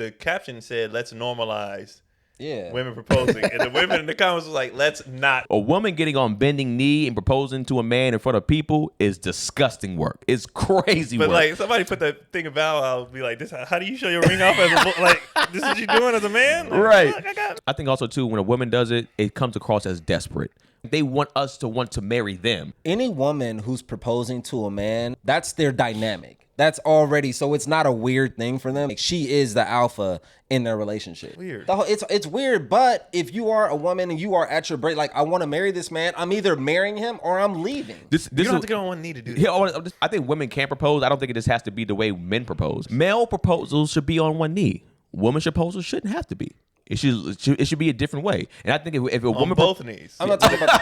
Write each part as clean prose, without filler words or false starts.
The caption said, "Let's normalize." Yeah. Women proposing. And the women in the comments was like, let's not. A woman getting on bending knee and proposing to a man in front of people is disgusting work. It's crazy But work. like somebody put that thing about, I'll be like, "This how do you show your ring off as a like? This is what you doing as a man?" Like, right. Fuck, I think also too, when a woman does it, it comes across as desperate. They want us to want to marry them. Any woman who's proposing to a man, that's their dynamic. That's already, so it's not a weird thing for them. Like, she is the alpha in their relationship. Weird. It's weird, but if you are a woman and you are at your break, like, I want to marry this man, I'm either marrying him or I'm leaving. You don't have to get on one knee to do that. Yeah, I think women can propose. I don't think it just has to be the way men propose. Male proposals should be on one knee. Women's proposals shouldn't have to be. It should be a different way. And I think if a On woman both knees. I'm not talking about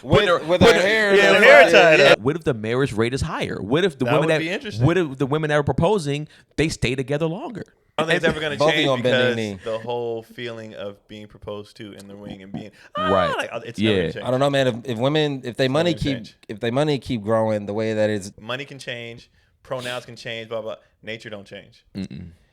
with her hair. Yeah, hair tied up. What if the marriage rate is higher? What if the That women would be interesting. What if the women that are proposing, they stay together longer? I don't think it's ever going to Both of change you on bending knee. because the whole feeling of being proposed to in the ring and being Right. it's Yeah. never gonna change. I don't know, man. If women, if they money change. keep growing the way that is, Money can change, pronouns can change, blah blah. Nature don't change.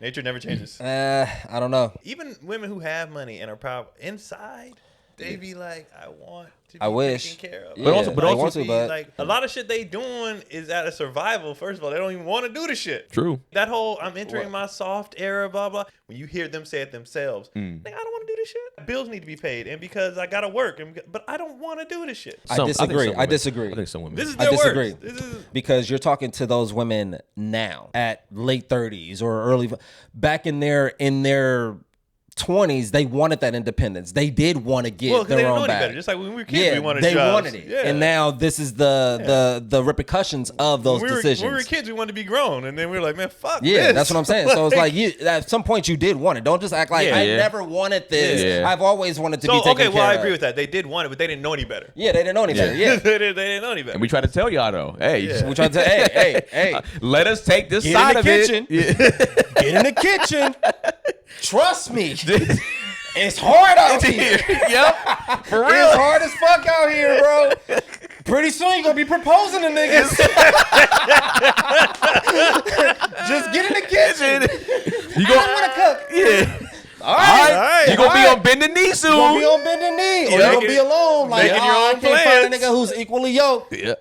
Nature never changes. I don't know. Even women who have money and are proud inside, they be like, I want to be I wish. taken care of. Yeah, But also- they want to, Be but like a lot of shit they doing is out of survival. First of all, they don't even want to do the shit. True. That whole I'm entering my soft era, blah blah. When you hear them say it themselves, like, I don't want to do this shit. Bills need to be paid, and because I gotta work, but I don't want to do this shit. I think disagree. some I women- disagree. I think some women. This is I their disagree. words. This is Because you're talking to those women now at late 30s or early, back in their 20s, they wanted that independence. They did want to get because they their didn't know own any back. better. Just like when we were kids, Yeah, we wanted they jobs. wanted it, Yeah. and now this is the repercussions of those decisions. When we were kids, we wanted to be grown, and then we were like, man, fuck Yeah, this. that's what I'm saying. So it's like you at some point you did want it. Don't just act like Yeah, I yeah. never wanted this. Yeah. I've always wanted to be So, taken okay, care well, I of. agree with that. They did want it, but they didn't know any better. Yeah, they didn't know any better. Yeah. they didn't know any better. And we try to tell y'all though, hey, Yeah. We tried to hey, let us take this Get side in of the it. kitchen. Yeah. get in the kitchen. Trust me. It's hard out here. Yep. For real. It's hard as fuck out here, bro. Pretty soon you're gonna be proposing to niggas. Just get in the kitchen. You I don't wanna cook. Yeah. All right. All right. You gonna be All on bending knee You gonna be soon. on bending knee, or Yeah. you gonna be alone. Like, Making your I own can't find a plans. nigga who's equally yoked. Yeah.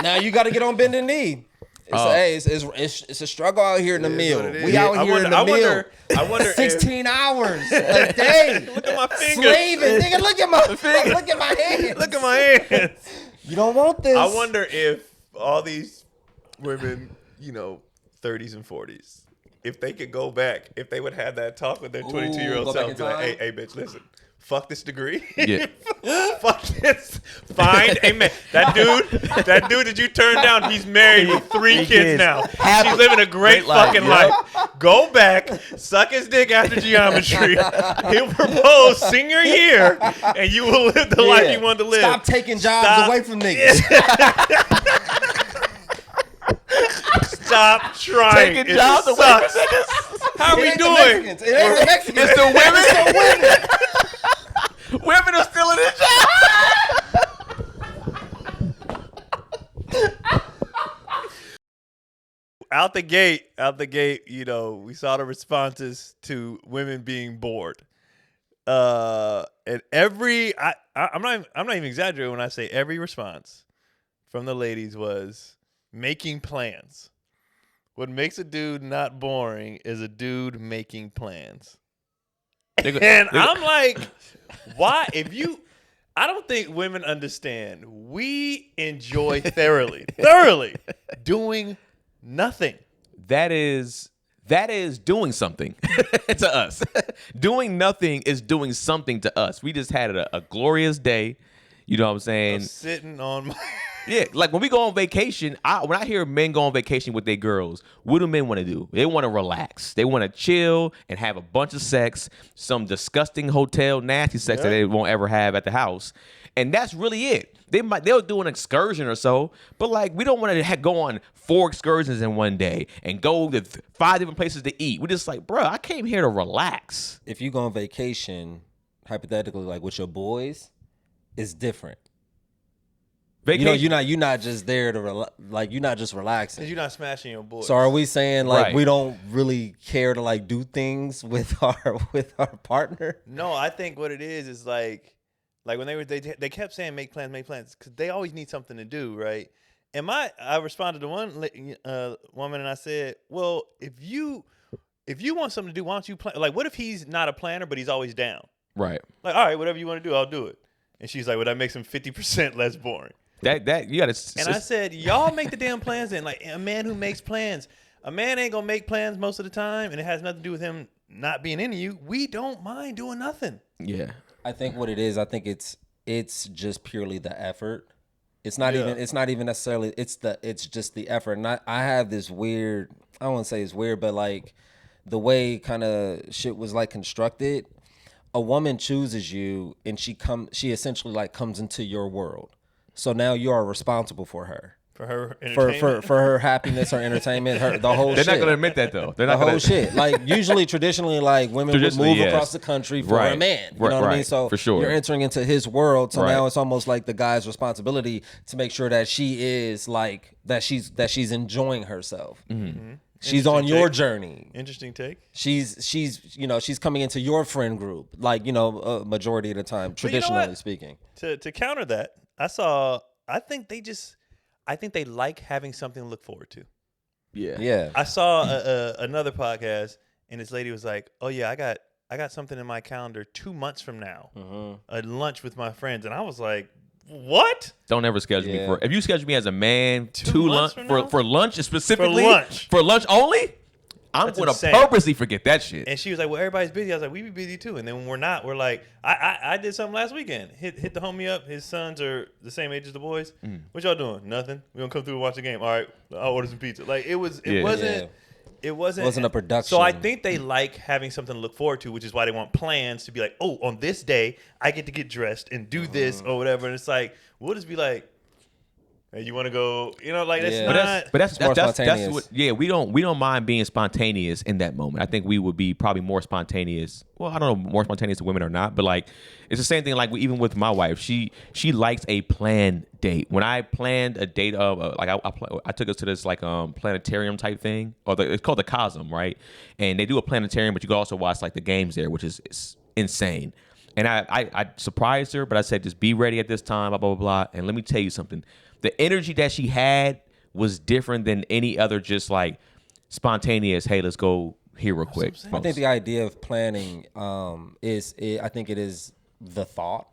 Now you got to get on bending knee. It's a struggle out here in the It is mill. what it is. We out here in the mill. I wonder 16 hours a day. Look at my fingers. Slaving, nigga. Look at my hands. Look at my hands. You don't want this. I wonder if all these women, 30s and 40s, if they could go back, if they would have that talk with their 22-year-old go back self, in be like, time? hey, bitch, listen. Fuck this degree. Yeah. Fuck this. Find a man. That dude that you turned down, he's married with 3 kids now. She's living a great life, fucking yeah. life. Go back, suck his dick after geometry. He'll propose senior year, and you will live the life you want to live. Stop taking jobs Stop. away from niggas. Stop trying. Taking It jobs away sucks. from niggas. How It we ain't the doing? Mexicans. It ain't the Mexicans. It's the women. It's the women. Women are still in the job. Out the gate, we saw the responses to women being bored. And I'm not even exaggerating when I say every response from the ladies was making plans. What makes a dude not boring is a dude making plans. And I'm like, why? I don't think women understand. We enjoy thoroughly doing nothing. That is doing something to us. Doing nothing is doing something to us. We just had a glorious day. You know what I'm saying? I'm sitting on my. Yeah, like when we go on vacation, when I hear men go on vacation with their girls, what do men want to do? They want to relax. They want to chill and have a bunch of sex, some disgusting hotel nasty sex that they won't ever have at the house. And that's really it. They'll do an excursion or so, but like we don't want to go on 4 excursions in one day and go to 5 different places to eat. We're just like, bro, I came here to relax. If you go on vacation, hypothetically, like with your boys, it's different. Vacation. You're not just there to you're not just relaxing. Because you're not smashing your boys. So are we saying like Right. we don't really care to like do things with our partner? No, I think what it is like when they kept saying make plans, because they always need something to do, right? And I responded to one woman and I said, well, if you want something to do, why don't you plan? Like, what if he's not a planner but he's always down? Right. Like, all right, whatever you want to do, I'll do it. And she's like, well, that makes him 50% less boring. That you gotta. And I said, y'all make the damn plans then. Like, a man who makes plans, a man ain't gonna make plans most of the time, and it has nothing to do with him not being into you. We don't mind doing nothing. Yeah. I think what it is, I think it's just purely the effort. It's not even necessarily it's just the effort. And I have this weird, I don't want to say it's weird, but like the way kind of shit was like constructed, a woman chooses you and she essentially like comes into your world. So now you are responsible for her. For her entertainment. For her happiness, her entertainment, the whole shit. They're not gonna admit that though. They're not the gonna. whole shit. Like usually, traditionally, like women would move yes. across the country for Right. a man. You know what I mean? Right. So For sure. you're entering into his world. So Right. now it's almost like the guy's responsibility to make sure that she is like that she's enjoying herself. Mm-hmm. She's on Interesting your take. journey. Interesting take. She's coming into your friend group. Like majority of the time, But you know traditionally what? speaking. To counter that, I think they like having something to look forward to. Yeah. Yeah. I saw another podcast, and this lady was like, "Oh yeah, I got something in my calendar 2 months from now, a lunch with my friends," and I was like, "What? Don't ever schedule me Yeah. for. If you schedule me as a man, Two months from now? for lunch specifically, For lunch. for lunch only, I'm That's gonna insane. purposely forget that shit. And she was like, "Well, everybody's busy." I was like, "We be busy too." And then when we're not, we're like, "I did something last weekend. Hit the homie up. His sons are the same age as the boys. What y'all doing? Nothing. We gonna come through and watch the game. All right, I'll order some pizza." Like it wasn't. Yeah. It wasn't Wasn't a production. So I think they like having something to look forward to, which is why they want plans to be like, "Oh, on this day, I get to get dressed and do this or whatever." And it's like, we'll just be like, "Hey, you want to go?" Like that's Yeah. not. But that's more that's spontaneous. what. Yeah, we don't mind being spontaneous in that moment. I think we would be probably more spontaneous. Well, I don't know, more spontaneous than women or not, but like it's the same thing. Like even with my wife, she likes a planned date. When I planned a date of I took us to this like planetarium type thing, or it's called the Cosm, right? And they do a planetarium, but you can also watch like the games there, which is insane. And I surprised her, but I said just be ready at this time, blah blah blah. And let me tell you something. The energy that she had was different than any other just like spontaneous, hey, let's go here real quick. I think the idea of planning I think it is the thought.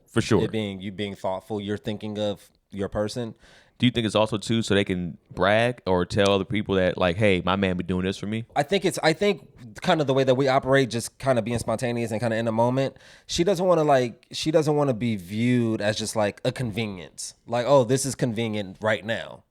For sure. It being you being thoughtful, you're thinking of your person. Do you think it's also too so they can brag or tell other people that like, hey, my man be doing this for me? I think kind of the way that we operate, just kind of being spontaneous and kind of in the moment. She doesn't want to be viewed as just like a convenience. Like, oh, this is convenient right now.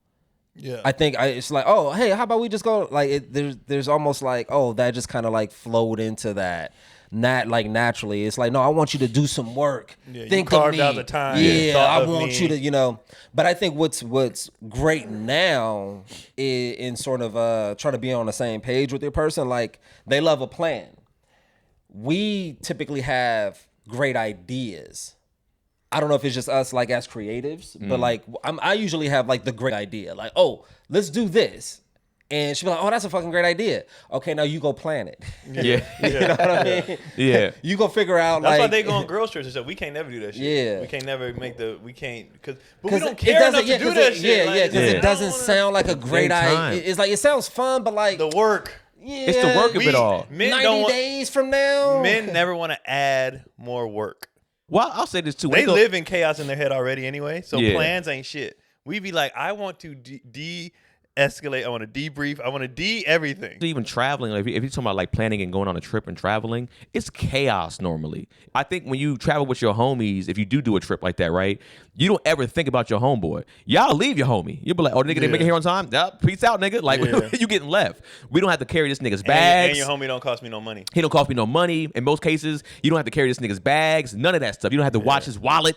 Yeah. I think it's like, oh, hey, how about we just go? Like, there's almost like, oh, that just kind of like flowed into that. Not like naturally. It's like, no, I want you to do some work. Yeah, Think you of carved me. out the time. Yeah, Thought I of want me. you to, But I think what's great now in sort of trying to be on the same page with your person, like they love a plan. We typically have great ideas. I don't know if it's just us like as creatives, but like I usually have like the great idea. Like, oh, let's do this. And she'll be like, oh, that's a fucking great idea. Okay, now you go plan it. Yeah. You know what I mean? Yeah. You go figure out That's why like they go on girls' trips and stuff. We can't never do that shit. Yeah. We can't never because we 'cause don't it care doesn't- enough yeah, to 'cause do that it- shit. Yeah, Like, because Yeah. it doesn't sound like a great time. idea. It's like it sounds fun, but like the work. yeah, It's the work of it all. Men 90 don't want, days from now, men never want to add more work. Well, I'll say this too. They live in chaos in their head already anyway, so Yeah. plans ain't shit. We be like, I want to de-escalate. I want to debrief. I want to de-everything. Even traveling, like if you're talking about like planning and going on a trip and traveling, it's chaos normally. I think when you travel with your homies, if you do a trip like that, right, you don't ever think about your homeboy. Y'all leave your homie. You'll be like, oh, nigga, they make it here on time? Yep, peace out, nigga. Like, Yeah. you getting left. We don't have to carry this nigga's And bags. your homie don't cost me no money. He don't cost me no money. In most cases, you don't have to carry this nigga's bags. None of that stuff. You don't have to watch his wallet.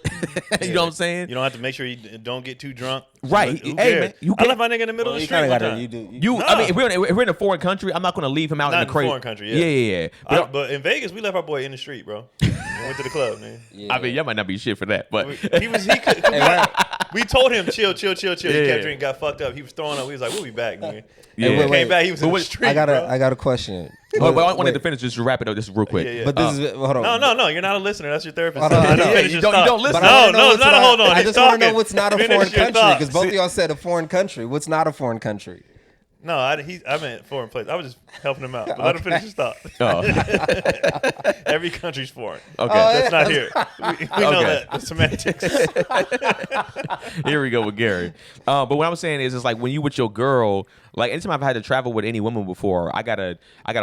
You know what I'm saying? You don't have to make sure you don't get too drunk. Right. Who Hey, cares? man, you I get- left my nigga in the middle of the you street kind of one got time. to you do. You, I mean, if we're in a foreign country, I'm not going to leave him out Not in in the a crazy foreign country, yeah. Yeah. But But in Vegas, we left our boy in the street, bro. I went to the club, man. Yeah. I mean, y'all might not be shit for that, but We told him chill. He Yeah. kept drinking, got fucked up. He was throwing up. He was like, "We'll be back, man." Yeah. Wait, Came back. He was in the wait, street. I got bro. a question. but I wanted Wait. to finish just to wrap it up just real quick. Yeah. But this is hold on. No. You're not a listener. That's your therapist. Hold on, Let him no. finish You his don't thought. listen. But I wanna know No, what's it's not a hold on. I He's just want to know talking. what's not a Finish foreign your country thought. because both of y'all said a foreign country. What's not a foreign country? No, I meant foreign place. I was just helping him out. But let him finish his thought. Oh, Every country's foreign. okay. That's not here. We know Okay. that. The semantics. Here we go with Gary. But what I'm saying is, it's like when you with your girl, like anytime I've had to travel with any woman before, I gotta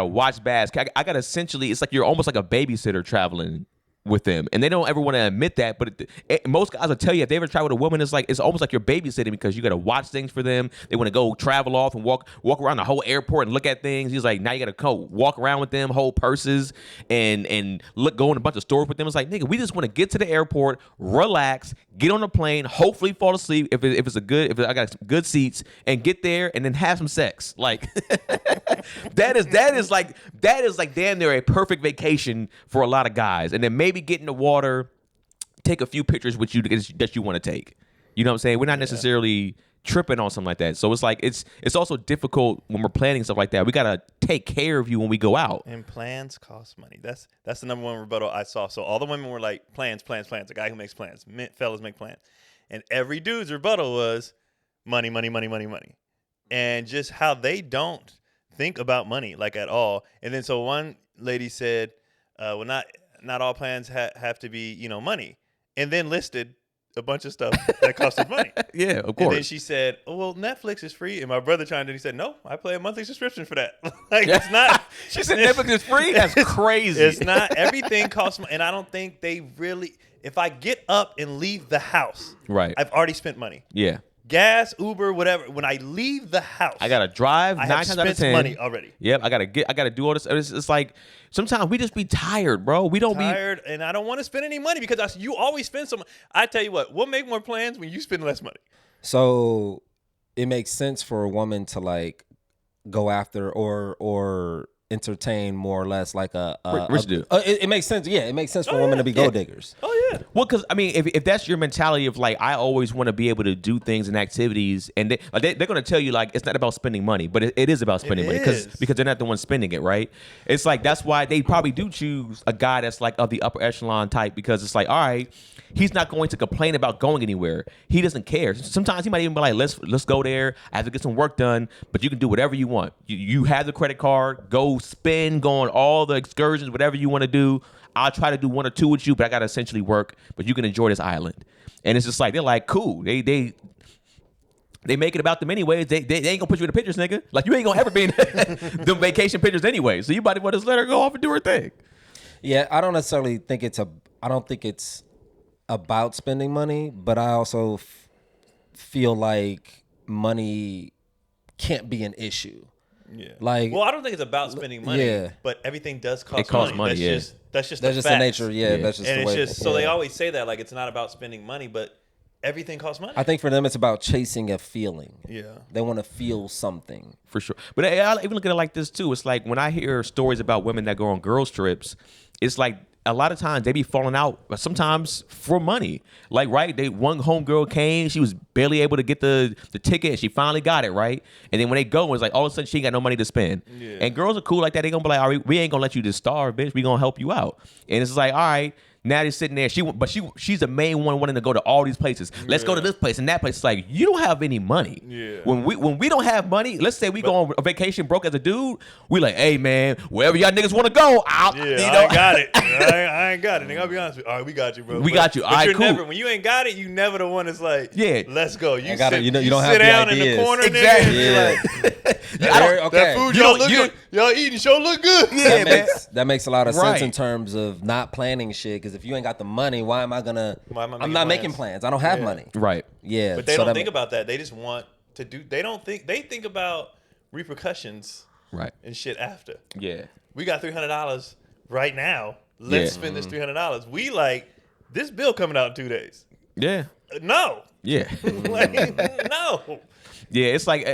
watch bass. I gotta essentially, it's like you're almost like a babysitter traveling with them, and they don't ever want to admit that, but most guys will tell you if they ever travel with a woman, it's almost like you're babysitting because you got to watch things for them. They want to go travel off and walk around the whole airport and look at things. He's like, now you got to go walk around with them, hold purses, and go in a bunch of stores with them. It's like, nigga, we just want to get to the airport, relax, get on the plane, hopefully fall asleep if I got good seats, and get there and then have some sex. Like that is like damn near a perfect vacation for a lot of guys, and then maybe get in the water, take a few pictures with you that you want to take. You know what I'm saying? We're not necessarily tripping on something like that. So it's like it's also difficult when we're planning stuff like that. We gotta take care of you when we go out. And plans cost money. That's the number one rebuttal I saw. So all the women were like, plans. A guy who makes plans. Fellas make plans. And every dude's rebuttal was money. And just how they don't think about money, like, at all. And then so one lady said, well, not all plans have to be, money. And then listed a bunch of stuff that costed money. Yeah, of course. And then she said, "Oh, well, Netflix is free." And my brother chimed in. He said, "No, I pay a monthly subscription for that." Like, it's not. She said Netflix is free? That's crazy. It's not. Everything costs money. And I don't think they really, if I get up and leave the house, Right. I've already spent money. Yeah. Gas, Uber, whatever. When I leave the house, I gotta drive. I 9 have times out of spent 10. money already. Yep. I gotta do all this. It's like sometimes we just be tired, bro. We don't Tired, and I don't want to spend any money because you always spend some. I tell you what, we'll make more plans when you spend less money. So it makes sense for a woman to like go after or entertain more or less like a Rich dude. It makes sense. Yeah, it makes sense for women to be gold diggers. Oh yeah. Well, because I mean, if that's your mentality of like, I always want to be able to do things and activities, and they're going to tell you like it's not about spending money, but it is about spending money is. because they're not the one spending it, right? It's like that's why they probably do choose a guy that's like of the upper echelon type, because it's like, all right, he's not going to complain about going anywhere. He doesn't care. Sometimes he might even be like, let's go there. I have to get some work done, but you can do whatever you want. You have the credit card. Go spend. Go on all the excursions, whatever you want to do. I'll try to do one or two with you, but I gotta essentially work. But you can enjoy this island, and it's just like they're like cool. They make it about them anyways. They ain't gonna put you in the pictures, nigga. Like you ain't gonna ever be in them vacation pictures anyway. So you might as well just let her go off and do her thing. Yeah, I don't necessarily think I don't think it's about spending money, but I also feel like money can't be an issue. Yeah. Like, well, I don't think it's about spending money. Yeah. But everything does cost money. It costs money, That's just that's the just the facts. nature. Yeah, that's just And the it's way. just so they yeah. always say that, like, it's not about spending money, but everything costs money. I think for them it's about chasing a feeling. Yeah. They want to feel something. For sure. But I even look at it like this too. It's like when I hear stories about women that go on girls trips, it's like a lot of times they be falling out, sometimes for money. Like, right, one homegirl came, she was barely able to get the ticket, and she finally got it, right? And then when they go, it's like all of a sudden she ain't got no money to spend. Yeah. And girls are cool like that. They gonna be like, all right, we ain't gonna let you just starve, bitch. We gonna help you out. And it's like, all right. Now they're sitting there. She's the main one wanting to go to all these places. Let's go to this place and that place. It's like, you don't have any money. Yeah. When we don't have money, let's say we go on a vacation broke as a dude, we like, hey man, wherever y'all niggas want to go, I ain't got it. I ain't got it. Nigga, I'll be honest with you. All right, we got you, bro. We got you. But All right, you're cool. never, when you ain't got it, you never the one that's like, Yeah. let's go. You got it. sit, You don't sit have the down in ideas. the corner, Exactly. nigga. Yeah. Like, Okay. that food You y'all don't- look you good. Y'all eating sure look good. Yeah, man. That makes a lot of sense Right. in terms of not planning shit. Because if you ain't got the money, why am I gonna? Why am I I'm making not plans? making plans. I don't have Yeah. money. Right. Yeah, But they so don't that think ma- about that. They just want to do. They don't think. They think about repercussions Right. and shit after. Yeah. We got $300 right now. Let's Yeah. spend this $300. We like this bill coming out in 2 days. Yeah. No. Yeah. Like, no. Yeah, it's like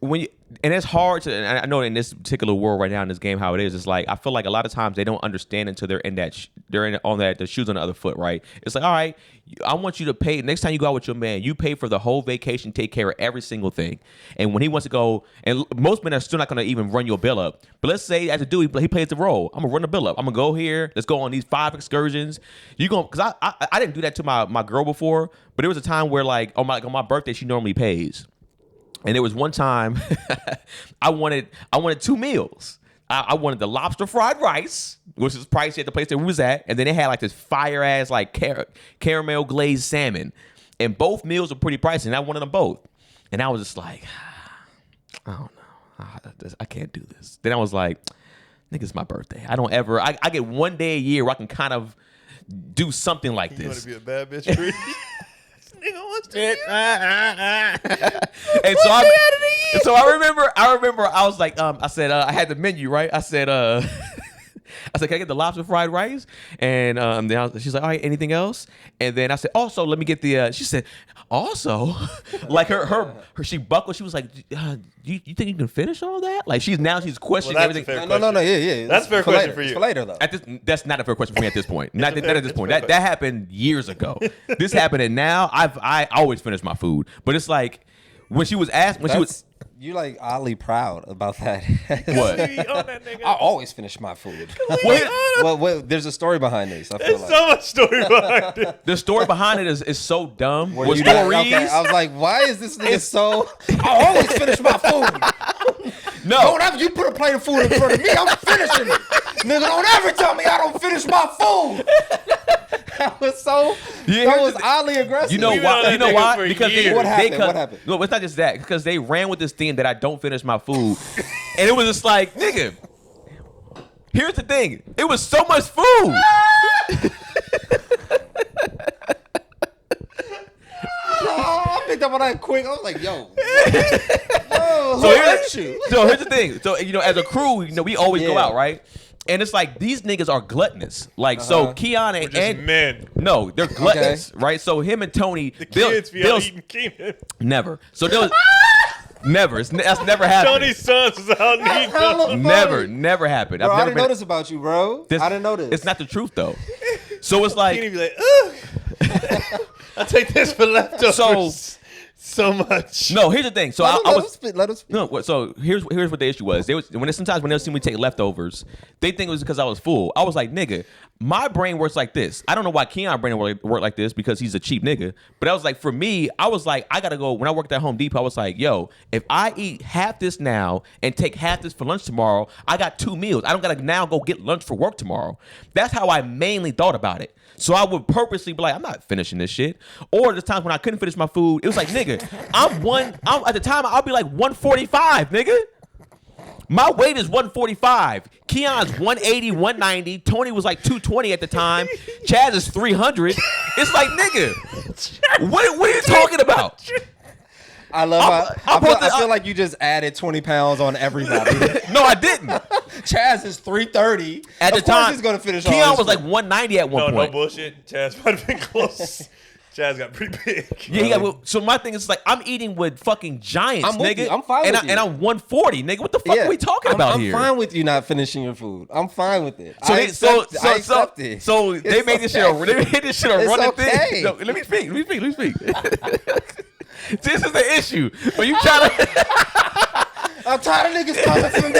when you, and it's hard to, and I know in this particular world right now in this game how it is. It's like I feel like a lot of times they don't understand until they're in that they're in on that the shoes on the other foot, right? It's like, all right, I want you to pay next time you go out with your man, you pay for the whole vacation, take care of every single thing. And when he wants to go, and most men are still not going to even run your bill up. But let's say as a dude, he plays the role. I'm gonna run the bill up. I'm gonna go here. Let's go on these 5 excursions. You going because I didn't do that to my girl before, but there was a time where like on my birthday she normally pays. And there was one time I wanted 2 meals. I wanted the lobster fried rice, which is pricey at the place that we was at, and then they had like this fire ass like caramel glazed salmon, and both meals were pretty pricey, and I wanted them both. And I was just like, I don't know, I can't do this. Then I was like, nigga, it's my birthday. I get one day a year where I can kind of do something like this. You want to be a bad bitch, Creed? Nigga wants to and so I remember I was like, I said, I had the menu, right? I said, can I get the lobster fried rice? And then she's like, all right, anything else? And then I said, also, let me get the, she said, also, like her she buckled. She was like, you think you can finish all that? Like she's questioning everything. Yeah. That's a fair question for you. It's for later, though. That's not a fair question for me at this point. Not at this point. That happened years ago. This happened, and now I always finish my food. But it's like when she was asked, you like oddly proud about that. What? I always finish my food. Well, there's a story behind this. I feel There's like. so much story behind it. The story behind it is so dumb. Were you not- okay, I was like, why is this nigga so? I always finish my food. No. Don't ever you put a plate of food in front of me, I'm finishing it. Nigga, don't ever tell me I don't finish my food. That was oddly aggressive. You know We've why? known You that know nigga why? for Because years. What happened? No, it's not just that. Because they ran with this theme that I don't finish my food, and it was just like, nigga. Here's the thing. It was so much food. I picked up on that quick. I was like, yo. So here's the thing. So as a crew, we always go out, right? And it's like these niggas are gluttonous. Like so, Keon and men. No, they're gluttonous, right? So him and Tony, The kids be out eating Keenan. never. So they'll never. That's never happened. Tony's sons was out eating. Never happened. Bro, I've I never didn't know this about you, bro. I didn't know this. It's not the truth though. So it's like Keenan be like, ugh. I take this for leftovers. So much. No, here's the thing. So Let us speak. No, so here's what the issue was. Sometimes when they see me take leftovers, they think it was because I was full. I was like, nigga, my brain works like this. I don't know why Keon's brain work like this because he's a cheap nigga. But I was like, for me, I was like, I gotta go. When I worked at Home Depot, I was like, yo, if I eat half this now and take half this for lunch tomorrow, I got 2 meals. I don't gotta now go get lunch for work tomorrow. That's how I mainly thought about it. So I would purposely be like, I'm not finishing this shit. Or there's times when I couldn't finish my food. It was like, nigga, I'm at the time I'll be like 145, nigga. My weight is 145. Keon's 180, 190. Tony was like 220 at the time. Chaz is 300. It's like, nigga, what are you talking about? I love I feel like you just added 20 pounds on everybody. No, I didn't. Chaz is 330. At the time, he's gonna finish all Keon his was like food. 190 at one No point. bullshit. Chaz might have been close. Chaz got pretty big. Yeah, so my thing is like I'm eating with fucking giants, I'm with nigga. you. I'm fine with you. And I'm 140, nigga. What the fuck are we talking about I'm here? fine with you not finishing your food. I'm fine with it. So I accept it. So they It's made this shit. okay. They made this shit a It's running okay. thing. No, let me speak. This is the issue. But you try to. I'm tired of niggas coming for me.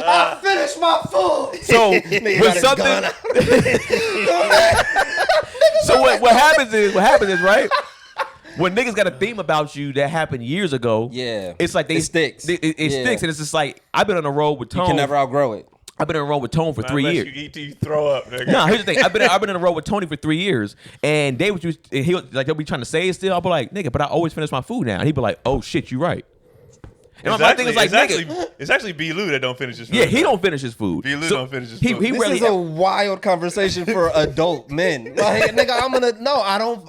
I finished my food. So when something. So what happens is right. When niggas got a theme about you that happened years ago, Yeah. it's like It sticks. It Yeah. sticks, and it's just like I've been on the road with Tone. You can never outgrow it. I've been on the road with Tone for 3 Unless years. you eat till you throw up, nigga. No, here's the thing. I've been on the road with Tony for 3 years, and they was they'll be trying to say it still. I'll be like, nigga, but I always finish my food now. And he'd be like, oh shit, you right. And my thing is like, nigga, it's actually B. Lou that don't finish his food. yeah, he don't finish his food. B. Lou don't finish his food. He This really is a wild conversation for adult men. Like, nigga,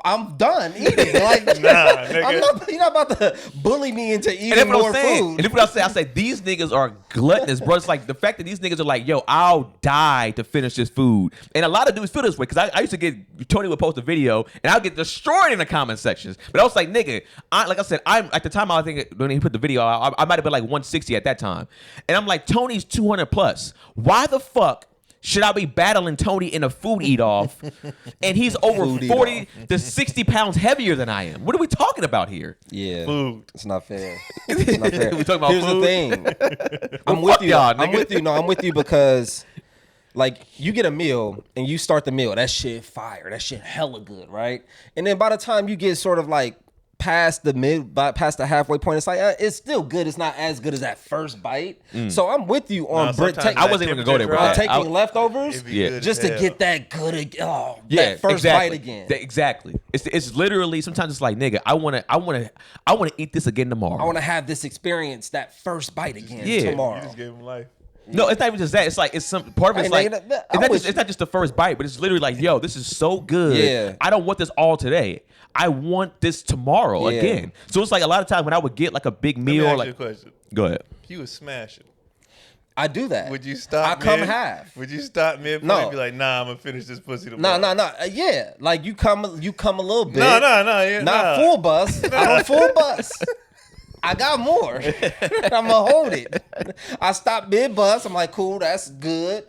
I'm done eating. Like, Nah, nigga. you're not about to bully me into And eating that's what more I'm saying. food. And that's what I say these niggas are gluttonous, bro. It's like the fact that these niggas are like, yo, I'll die to finish this food. And a lot of dudes feel this way because I used to get Tony would post a video and I'll get destroyed in the comment sections. But I was like, nigga, like I said, I'm at the time I think when he put the video out, I might have been like 160 at that time. And I'm like, Tony's 200 plus. Why the fuck should I be battling Tony in a food eat off? And he's over 40 to 60 pounds heavier than I am. What are we talking about here? Yeah, Food. It's not fair. It's not fair. We talking about Here's food? the thing. I'm Well, with fuck you. y'all, I'm nigga. with you. No, I'm with you because, like, you get a meal and you start the meal. That shit fire. That shit hella good, right? And then by the time you get sort of like past the halfway point, it's like it's still good. It's not as good as that first bite. So I'm with you on sometimes I wasn't even gonna go there, bro. Right. taking leftovers It'd be Yeah. good just as to hell. get that good. Oh, Yeah, that first exactly. bite again. Exactly. It's literally sometimes it's like, nigga, I wanna eat this again tomorrow. I want to have this experience, that first bite again Yeah. tomorrow. You just gave him life. No, it's not even just that. It's like it's some part of it's Hey, like nigga, I'm with it's not just the first bite, but it's literally like, yo, this is so good. Yeah. I don't want this all today. I want this tomorrow Yeah. again. So it's like a lot of times when I would get like a big Let me meal, ask like you a question. go ahead. If you was smashing, I do that. would you stop? I come mid? half. Would you stop mid? No. And be like, nah, I'm gonna finish this pussy tomorrow. No. Yeah, like you come a little bit. No. Yeah, Not nah. full bus. I don't full bus. I got more. I'm gonna hold it. I stop mid bus. I'm like, cool, that's good.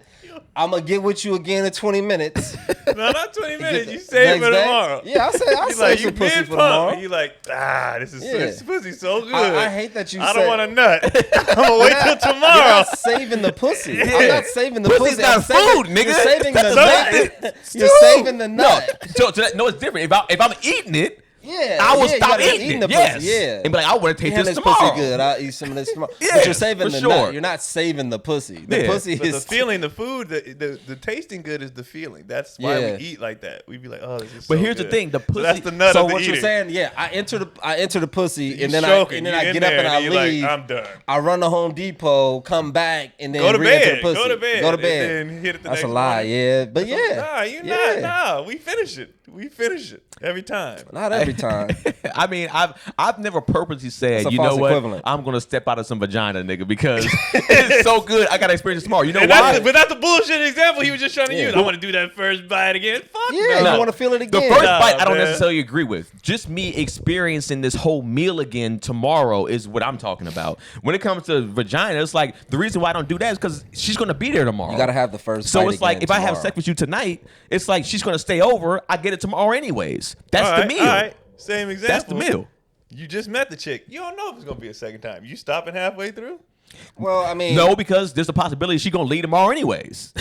I'm gonna get with you again in 20 minutes. No, not 20 minutes. You save it for Next day? tomorrow. Yeah, I'll You save like, some you pussy mid for tomorrow. pump. You like, this pussy so good. I hate that you I said- don't want to nut. I'm gonna wait till You're tomorrow. not saving the pussy. I'm not saving the Pussy's pussy. not I'm saving, food, nigga. You're saving That's the nut. You're saving the No, nut. no, it's different. If I'm eating it, Yeah, I will you stop gotta eating the it. Yes. pussy. Yeah. And be like, I want to taste Damn, this this tomorrow. pussy good. I'll eat some of this tomorrow. Yeah, But you're saving for the sure. nut. You're not saving the pussy. The Yeah. pussy But the is feeling, the food, the tasting good is the feeling. That's why Yeah. we eat like that. We be like, oh, this is. But so here's the good. thing, the So pussy- that's the nut So of the what you're eating. saying? Yeah, I enter the pussy, You and then stroking, I you in get up there, and I you're leave. Like, I'm done. I run to Home Depot, come back, and then Go to re-enter bed. the pussy. Go to bed. Go to bed. And then hit it the That's next a lie. morning. Yeah, but yeah. Nah, you yeah. not. Nah, we finish it. We finish it every time. Not every time. I mean, I've never purposely said, That's a you know false what, equivalent. I'm gonna step out of some vagina, nigga, because it's so good. I gotta experience it tomorrow. You know And why? but that's the bullshit example he was just trying to Yeah. use. I want to do that first bite again. Fuck Yeah, no. you want to feel it The again. first Nah, bite, I don't man. necessarily agree with. Just me experiencing this whole meal again tomorrow is what I'm talking about. When it comes to vagina, it's like the reason why I don't do that is because she's gonna be there tomorrow. You gotta have the first. So bite it's like again if I have tomorrow. sex with you tonight, it's like she's gonna stay over. I get it tomorrow anyways. That's All the right, meal. All right. Same example. That's the meal. You just met the chick. You don't know if it's gonna be a second time. You stopping halfway through? Well, I mean, No, because there's a possibility she's gonna leave tomorrow anyways.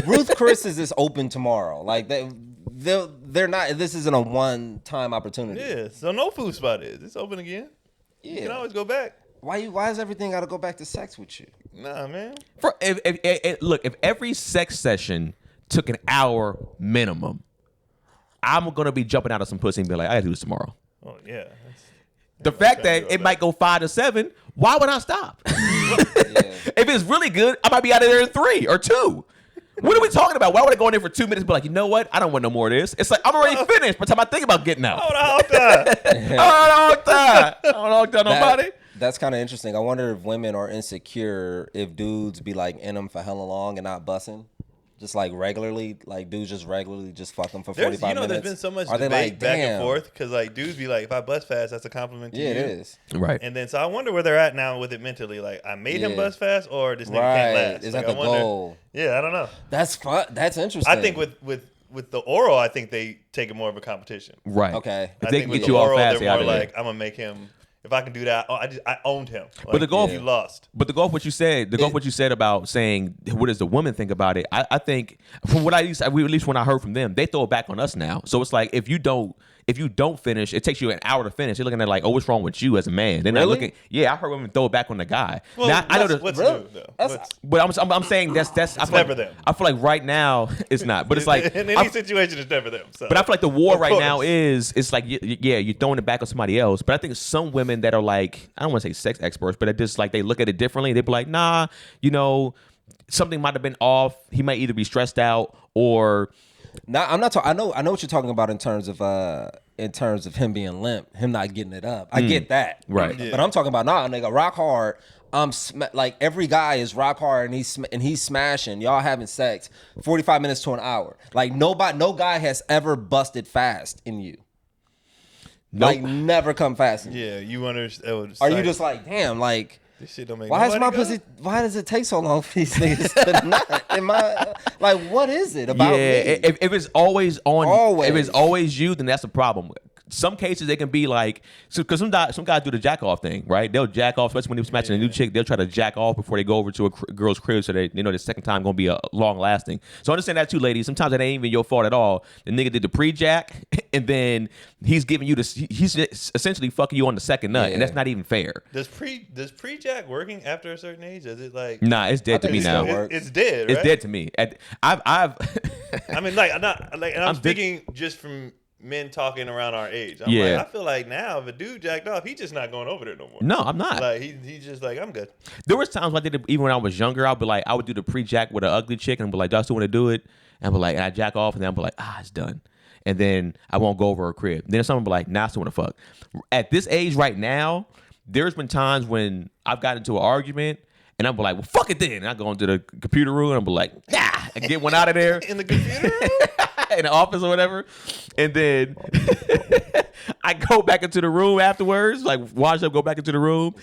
Ruth Chris is open tomorrow. Like they're not. This isn't a one-time opportunity. Yeah. So no food spot is. It's open again. You can Yeah. always go back. Why does everything got to go back to sex with you? Nah, man. Look, if every sex session took an hour minimum, I'm gonna be jumping out of some pussy and be like, I gotta do this tomorrow. Oh yeah. The fact that it might go 5 to 7, why would I stop? If it's really good, I might be out of there in 3 or 2. What are we talking about? Why would I go in there for 2 minutes and be like, you know what? I don't want no more of this. It's like I'm already finished by the time I think about getting out. Oh, the whole time. I don't honk that nobody. That's kind of interesting. I wonder if women are insecure if dudes be like in them for hella long and not bussing. Just like regularly, like dudes just regularly just fuck them for 45 minutes. There's been so much Are they debate like, back damn? and forth because like dudes be like, if I bust fast, that's a compliment to Yeah, you. it is. Right. And then so I wonder where they're at now with it mentally. Like I made him Yeah. bust fast, or this nigga Right. can't last. Is Like, that the I wonder- goal? Yeah, I don't know. That's fun. That's interesting. I think with the oral, I think they take it more of a competition. Right. Okay. If I they think can with get the you off oral, fast, they're they out more of there. like, I'm gonna make him. If I can do that, I owned him. But the goal- you lost. But to go off what you said, what you said about saying what does the woman think about it? I think from what at least when I heard from them, they throw it back on us now. So it's like if you don't if you don't finish, it takes you an hour to finish. They're looking at like, oh, what's wrong with you as a man? They're not Really? looking. Yeah, I heard women throw it back on the guy. Well, now, I know what's this, new, though? That's- but I'm saying that's I feel never like, them. I feel like right now it's not, but it's like in any situation, it's never them. So. But I feel like the war Of right course. now is it's like yeah, you're throwing it back on somebody else. But I think some women that are like, I don't want to say sex experts, but it just like they look at it differently. They be like, nah, something might have been off. He might either be stressed out or Now I'm not talking. I know what you're talking about in terms of him being limp, him not getting it up. I get that, Right. Yeah. But I'm talking about nigga, rock hard. Like every guy is rock hard and he's smashing. Y'all having sex 45 minutes to an hour. Like no guy has ever busted fast in you. Nope. Like never come fast in you. Yeah, you understand. Are you just like, damn, like This shit don't make why is my nobody go? pussy? Why does it take so long for these niggas to not? Am I like, what is it about me? If it's always on, Always. if it's always you, then that's a problem. Some cases they can be like, because some guys do the jack off thing, right? They'll jack off, especially when they're smashing a new chick. They'll try to jack off before they go over to a girl's crib, so they the second time gonna be long lasting. So understand that too, ladies. Sometimes it ain't even your fault at all. The nigga did the pre-jack, and then he's giving you this. He's essentially fucking you on the second nut, and that's not even fair. Does pre-jack working after a certain age? Is it like? Nah, it's dead to think me it's now. still work. It's dead. Right? It's dead to me. I've I mean, like, I'm not like, and I'm I'm speaking just from men talking around our age. I'm Yeah. like, I feel like now if a dude jacked off, he's just not going over there no more. no, I'm not. Like he's just like, I'm good. There was times when I did it, even when I was younger. I would do the pre-jack with an ugly chick and be like, do I still want to do it? And I'd be like, and I jack off, and then I'd be like, it's done. And then I won't go over her crib. Then someone be like, nah, I still want to fuck. At this age right now, there's been times when I've gotten into an argument, and I'm like, well, fuck it then. And I go into the computer room, and I'm like, and get one out of there. In the computer room? In the office or whatever, and then I go back into the room afterwards, like wash up, go back into the room,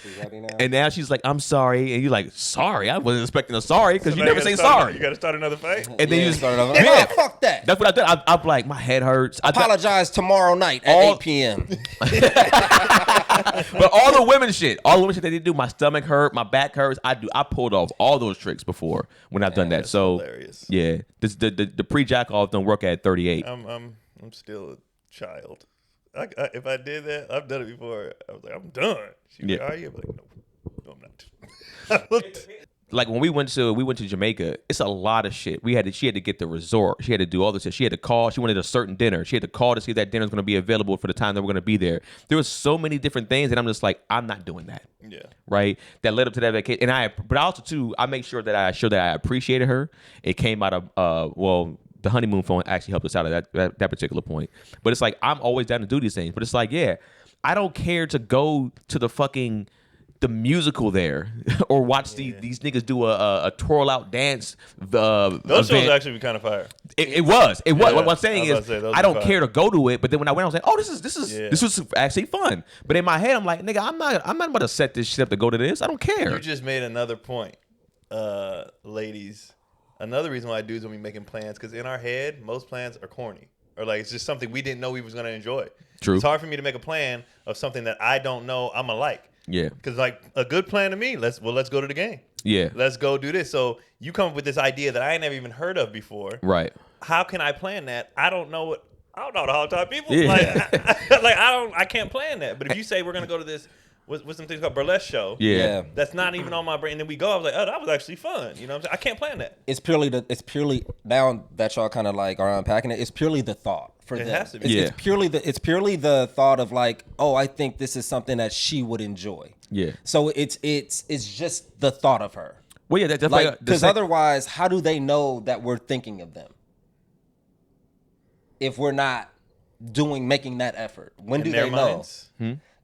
and now she's like, "I'm sorry," and you're like, "Sorry? I wasn't expecting a sorry because you Now never say gotta start- sorry." You got to start another fight. And then you just start over. yeah, Fuck that. That's what I did. I'm like, my head hurts. Apologize tomorrow night at All- 8 p.m. But all the women shit that they do, my stomach hurt, my back hurts. I pulled off all those tricks before when I've done that. That's So hilarious. yeah, the pre jack off don't work at 38. I'm still a child. If I did that, I've done it before. I was like, I'm done. She was Yeah. like, are you? I'm like, no, I'm not. Like when we went to Jamaica, it's a lot of shit. She had to get the resort. She had to do all this shit. She had to call. She wanted a certain dinner. She had to call to see if that dinner's going to be available for the time that we're going to be there. There was so many different things, and I'm just like, I'm not doing that. Yeah. Right. That led up to that vacation, and but also too, I make sure that I appreciated her. It came out of the honeymoon phone actually helped us out at that particular point. But it's like I'm always down to do these things. But it's like, yeah, I don't care to go to the musical there or watch these niggas do a twirl out dance. Those event. shows actually be kind of fire. It was. Yeah, What I'm saying I was is, about to say, those I are don't fire. care to go to it. But then when I went, I was like, oh, this was actually fun. But in my head, I'm like, nigga, I'm not about to set this shit up to go to this. I don't care. You just made another point, ladies. Another reason why dudes will be making plans, because in our head, most plans are corny. Or like it's just something we didn't know we was going to enjoy. True. It's hard for me to make a plan of something that I don't know I'm going to like. Yeah. Because like a good plan to me, let's go to the game. Yeah. Let's go do this. So you come up with this idea that I ain't never even heard of before. Right. How can I plan that? I don't know how to talk to people. Yeah. Like I can't plan that. But if you say we're gonna go to this what's some things called burlesque show. Yeah. That's not even on my brain. And then we go, I was like, oh, that was actually fun. You know what I'm saying? I can't plan that. It's purely now that y'all kind of like are unpacking it. It's purely the thought for them. has to be. It's purely the thought of like, oh, I think this is something that she would enjoy. Yeah. So it's just the thought of her. Well, yeah, that's Like, because otherwise, how do they know that we're thinking of them? If we're not making that effort, when do In their they know? minds.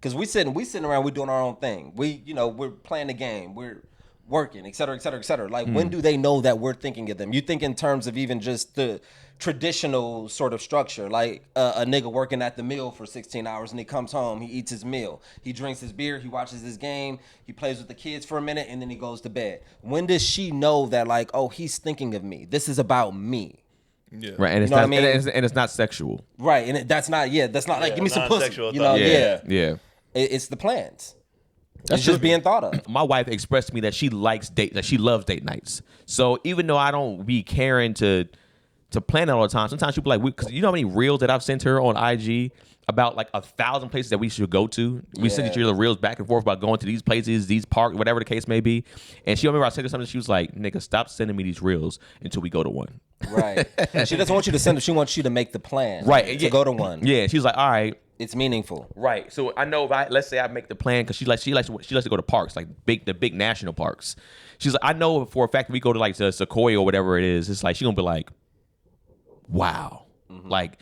Because we sitting around, we're doing our own thing. We're playing the game, we're working, et cetera, et cetera, et cetera. Like, when do they know that we're thinking of them? You think in terms of even just the traditional sort of structure, like a nigga working at the mill for 16 hours and he comes home, he eats his meal, he drinks his beer, he watches his game, he plays with the kids for a minute, and then he goes to bed. When does she know that, like, oh, he's thinking of me? This is about me. Yeah. right, and it's know what not, I mean? and it's not sexual. Right, and that's not like, give me some pussy. non-sexual You know, thought. yeah. Yeah. It's the plans. That's It's just true. being thought of. My wife expressed to me that she loves date nights. So even though I don't be caring to to plan it all the time. Sometimes she'll be like, because you know how many reels that I've sent her on IG about like 1,000 places that we should go to. We send each other the reels back and forth about going to these places, these parks, whatever the case may be. And she remember I said something. She was like, "Nigga, stop sending me these reels until we go to one." Right. She doesn't want you to send them. She wants you to make the plan. Right. To go to one. Yeah. She's like, all right. It's meaningful. Right. So I know if let's say I make the plan because she likes to go to parks, like the big national parks. She's like, I know for a fact that we go to like to Sequoia or whatever it is. It's like she's gonna be like, wow, like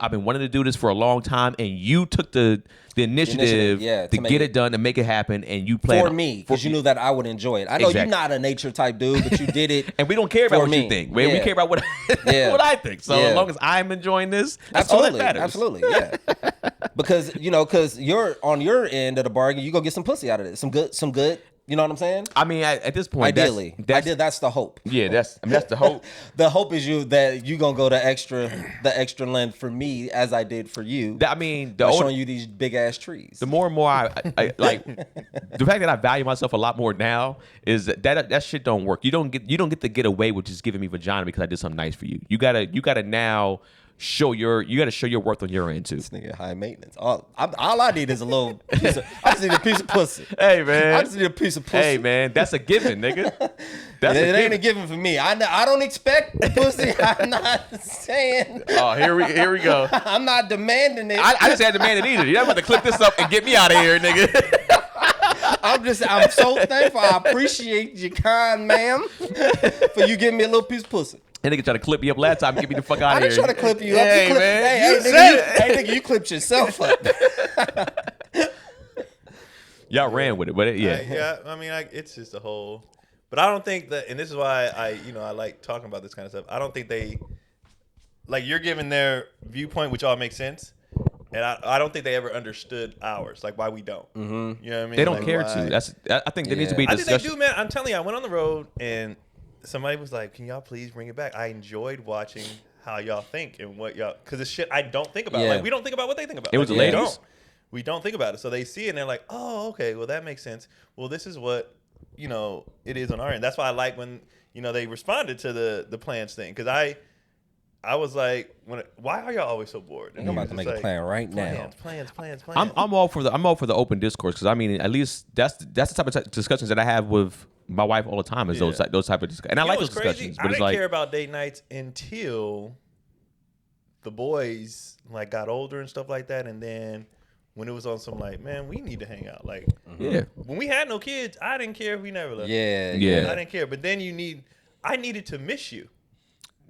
I've been wanting to do this for a long time, and you took the initiative to get it done, to make it happen, and you planned for me because you knew that I would enjoy it. I know you're not a nature type dude, but you did it. And we don't care about what you think. We care about what what I think. So as long as I'm enjoying this, that's all that matters. Absolutely, yeah. Because you're on your end of the bargain, you go get some pussy out of it, some good. You know what I'm saying? I mean, at this point, ideally, that's the hope. Yeah, that's the hope. The hope is that you gonna go the extra length for me as I did for you. I mean, showing you these big ass trees. The more and more I like, the fact that I value myself a lot more now is that shit don't work. You don't get to get away with just giving me vagina because I did something nice for you. You gotta now show your worth on your end too. This nigga high maintenance. All I need is a little piece of, I just need a piece of pussy. Hey man, I just need a piece of pussy. Hey man, that's a given, nigga. It ain't a given for me. I don't expect the pussy. I'm not saying. Oh, here we go. I'm not demanding it. I just had demanded either. You're not about to clip this up and get me out of here, nigga. I'm so thankful. I appreciate you, kind ma'am, for you giving me a little piece of pussy. And nigga try to clip me up last time and get me the fuck out of here. I didn't try to clip you up. Hey, you man. Hey, nigga, you clipped yourself up. Y'all ran with it, but yeah. I mean, it's just a whole. But I don't think that, and this is why I like talking about this kind of stuff. I don't think they, like, you're giving their viewpoint, which all makes sense. And I don't think they ever understood ours, like why we don't. Mm-hmm. You know what I mean? They don't like, care why? to. I think there needs to be a discussion. I think they do, man. I'm telling you, I went on the road and somebody was like, "Can y'all please bring it back?" I enjoyed watching how y'all think and what y'all, because it's shit I don't think about. Yeah. Like we don't think about what they think about. It was like, the ladies. We don't think about it. So they see it and they're like, "Oh, okay. Well, that makes sense. Well, this is what it is on our end." That's why I like when they responded to the plans thing, because I was like, why are y'all always so bored? And I'm about to make a plan right now. Plans. I'm all for the open discourse, because I mean, at least that's the type of discussions that I have with my wife all the time, is those type of discussions. And I like those discussions. But I it's didn't like, care about date nights until the boys like got older and stuff like that, and then when it was on some like, man, we need to hang out. Like, when we had no kids, I didn't care if we never left. Yeah. I didn't care. But then I needed to miss you.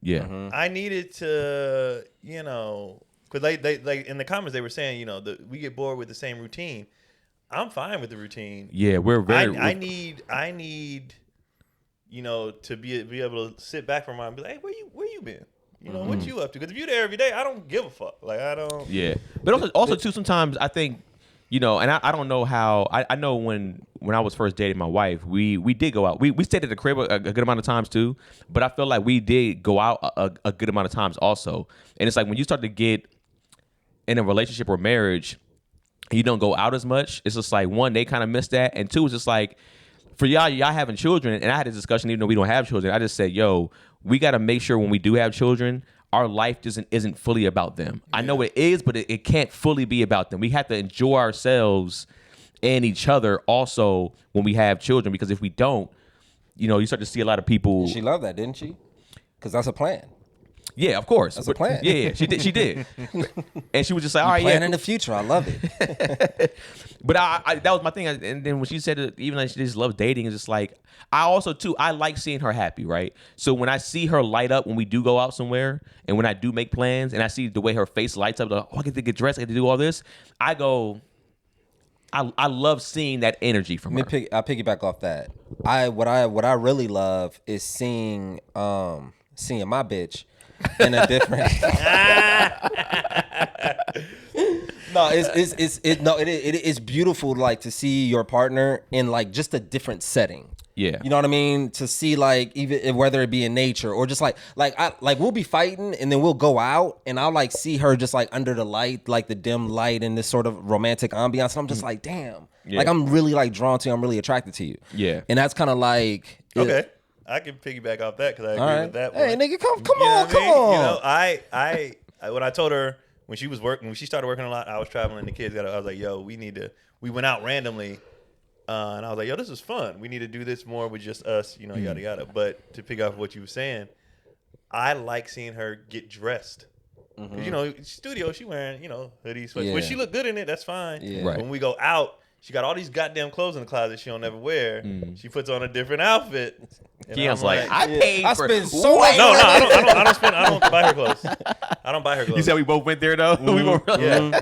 yeah. Mm-hmm. I needed to, because they in the comments they were saying, we get bored with the same routine. I'm fine with the routine. Yeah, we're very. I need, to be able to sit back from mine and be like, hey, where you been? What you up to? Because if you're there every day, I don't give a fuck. Like I don't. Yeah, but also too, sometimes I think, and I don't know how. I know when I was first dating my wife, we did go out. We stayed at the crib a good amount of times too. But I feel like we did go out a good amount of times also. And it's like when you start to get in a relationship or marriage, you don't go out as much. It's just like, one, they kind of miss that, and two, it's just like for y'all having children. And I had a discussion even though we don't have children. I just said, yo, we got to make sure when we do have children, our life isn't fully about them. I know it is, but it can't fully be about them. We have to enjoy ourselves and each other also when we have children, because if we don't, you start to see a lot of people. She loved that, didn't she? Because that's a plan. Yeah, of course. That's a plan. Yeah, she did. And she was just like, all right, plan in the future. I love it. But I that was my thing. And then when she said that, even like she just loves dating, it's just like, I also too, I like seeing her happy, right? So when I see her light up when we do go out somewhere, and when I do make plans, and I see the way her face lights up, like, I get to get dressed, I get to do all this, I go, I love seeing that energy from her. I'll piggyback off that. What I really love is seeing my bitch in a different. No, it's beautiful, like, to see your partner in like just a different setting. Yeah, you know what I mean. To see, like, even whether it be in nature or just like we'll be fighting and then we'll go out and I'll like see her just like under the light, like the dim light and this sort of romantic ambiance. And I'm just like, damn, like I'm really like drawn to you. I'm really attracted to you. Yeah, and that's kind of like okay. piggyback off that because I agree All right. with that Hey, one. nigga, come You know on, what I come mean? on. You know, I when I told her when she started working a lot, I was traveling. The kids I was like, yo, we went out randomly. And I was like, yo, this is fun. We need to do this more with just us, you know, yada, yada. But to pick off what you were saying, I like seeing her get dressed. Because, you know, studio, she wearing, you know, hoodies, sweats. Yeah. When she look good in it, that's fine. Yeah. Right. When we go out, she got all these goddamn clothes in the closet she don't ever wear. She puts on a different outfit. And Keon's I'm like, I paid I for spend so much no, money. I don't buy her clothes. I don't buy her clothes. You said we both went there though. We both Yeah.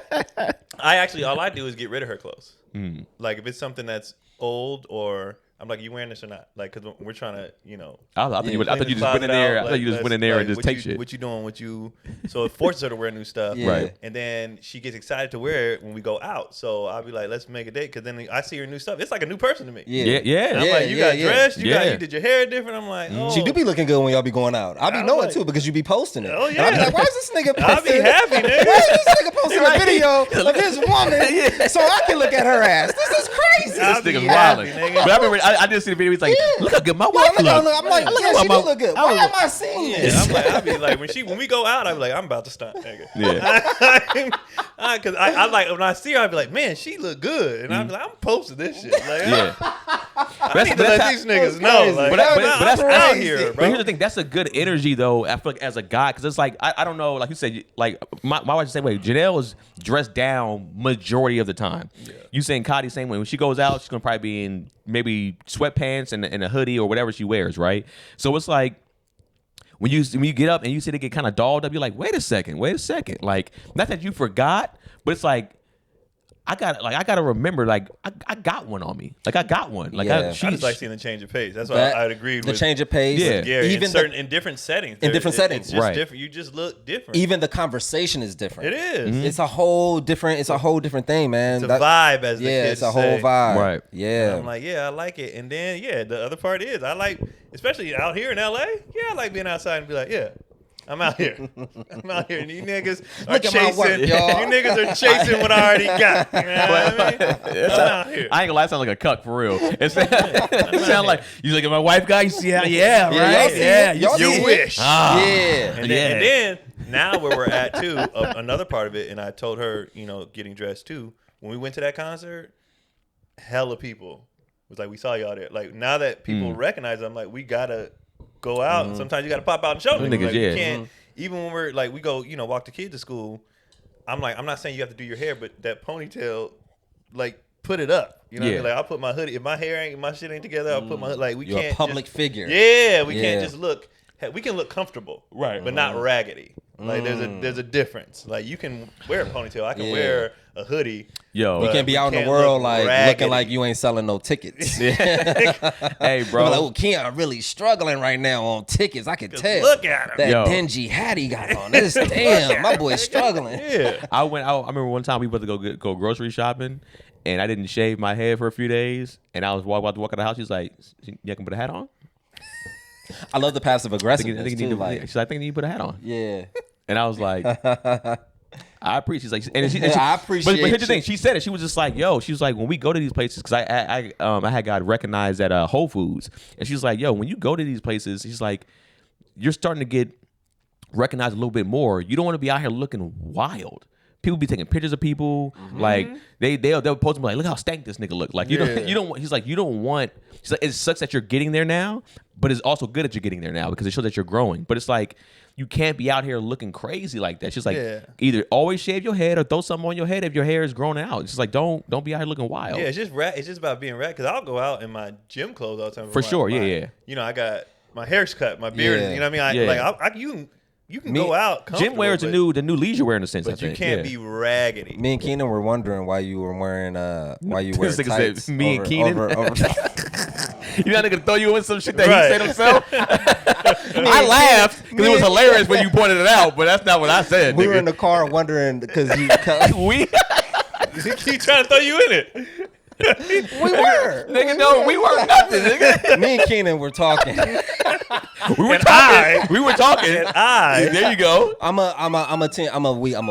All I do is get rid of her clothes. Like if it's something that's old or I'm like, you wearing this or not? Like, cause we're trying to, you know. I thought you clean the just went in closet there. out, I thought you just went in there and just what take you, shit. What you doing? So it forces her to wear new stuff. Yeah. Right. And then she gets excited to wear it when we go out. So I'll be like, let's make a date. Cause then I see her new stuff. It's like a new person to me. Yeah. Yeah. And I'm like, you got dressed. You Yeah. did your hair different. I'm like, oh. She do be looking good when y'all be going out. I be I'm knowing like- too because you be posting it. Oh, And I be yeah. like, why is this nigga I'll posting? be happy, nigga. Why is this nigga posting a Right. video of his woman so I can look at her ass? This is crazy. I'll This be nigga's happy, wilding. nigga. But I remember I did see the video. He's like, look how good my Yeah, wife look, looks. I'm like, Look yeah, how she my- do look good. Why am I seeing Yeah, this? I'll be like, when we go out, I'll be like, I'm about to stunt, nigga. Yeah. Because I like, when I see her, I'll be like, man, she look good. And I'll be like, I'm posting this shit. Like, Yeah. I need to let these niggas know. crazy. Like, But that's I'm out crazy. here, But bro. here's the thing, that's a good energy though. I feel like as a guy, because it's like I don't know, like you said, like my wife's the same way. Janelle is dressed down majority of the time. Yeah. You saying Cotty same way. When she goes out, she's gonna probably be in maybe sweatpants and a hoodie or whatever she wears, right? So it's like when you get up and you see they get kind of dolled up, you're like, wait a second. Like, not that you forgot, but it's like I gotta remember, like I got one on me. Like I got one. Like Yeah. I just like seeing the change of pace. That's why That- I'd agreed the with change of pace. Yeah. Gary. Even in different settings. in different settings. It's just Right. different. You just look different. even the conversation is different. It is. It's a whole different. It's a whole different thing, man. It's a vibe, as the Yeah, kids it's a whole say. vibe. Right. Yeah. I'm like, yeah, I like it. And then, yeah, the other part is I like, especially out here in LA, yeah, I like being outside and be like, yeah, I'm out here. I'm out here. And you niggas are Look at my chasing. work, y'all. You niggas are chasing what I already got. You know what I mean? I'm out here. I ain't gonna lie, it sound like a cuck for real. It sound like you look at my wife guy. You see how? Yeah, y'all right. see Yeah, it. you Y'all see You see it. it. wish. Ah. Yeah. And then now where we're at too, another part of it, and I told her, you know, getting dressed too. When we went to that concert, hella people was like, we saw y'all there. Like now that people recognize, I'm like, we gotta go out. And sometimes you gotta pop out and show them. Niggas, Like, yeah. we can't. Even when we're like, we go, you know, walk the kids to school. I'm like, I'm not saying you have to do your hair, but that ponytail, like, put it up. You know what I Yeah. mean? Like, I'll put my hoodie. If my shit ain't together, I'll put my hood. Like, we You're can't. a public just- figure. Yeah, we Yeah. can't just look. We can look comfortable, Right. but not raggedy. Like there's a difference. Like you can wear a ponytail, I can Yeah. wear a hoodie. Yo. You but can't be we out in the can't world look like raggedy. looking like you ain't selling no tickets. Hey, Bro. Like, bro. oh, Keon really struggling right now on tickets. I can tell. Look at him. That Yo. dingy hat he got on. This damn, my boy's struggling. Yeah. I remember one time we went to go grocery shopping, and I didn't shave my head for a few days, and I was about to walk out of the house. She's like, "You can put a hat on." I love the passive I aggressiveness think you too. need to. Like, She's like, "I think you need to put a hat on." yeah. And I was like, I appreciate. She's like, and she, I appreciate But here's the you. thing. She said it. She was just like, yo. She was like, when we go to these places, because I had got recognized at Whole Foods, and she was like, yo, when you go to these places, she's like, you're starting to get recognized a little bit more. You don't want to be out here looking wild. People be taking pictures of people, like they'll post them like, look how stank this nigga look. Like you don't. He's like, you don't want. She's like, it sucks that you're getting there now, but it's also good that you're getting there now because it shows that you're growing. But it's like you can't be out here looking crazy like that. She's like, either always shave your head or throw something on your head if your hair is growing out. It's just like don't be out here looking wild. Yeah, it's just about being rad. Because I'll go out in my gym clothes all the time. For sure, yeah. You know, I got my hair's cut, my beard. Yeah. You know what I mean? You can go out. Gym wear is the new leisure wear in a sense. but I think. you can't Yeah. be raggedy. Me and Keenan were wondering why you were wearing why you wear This nigga said, tights. "Me and Keenan?" over You're not gonna throw you in some shit that Right. he said himself. I laughed because it was hilarious when you pointed it out, but that's not what I said. we were nigga. in the car wondering because you we He keep trying to throw you in it. We were. Nigga, no, we weren't nothing, nigga. Me and Keenan were talking. We were And talking. We were talking. And I, There you go. I'm a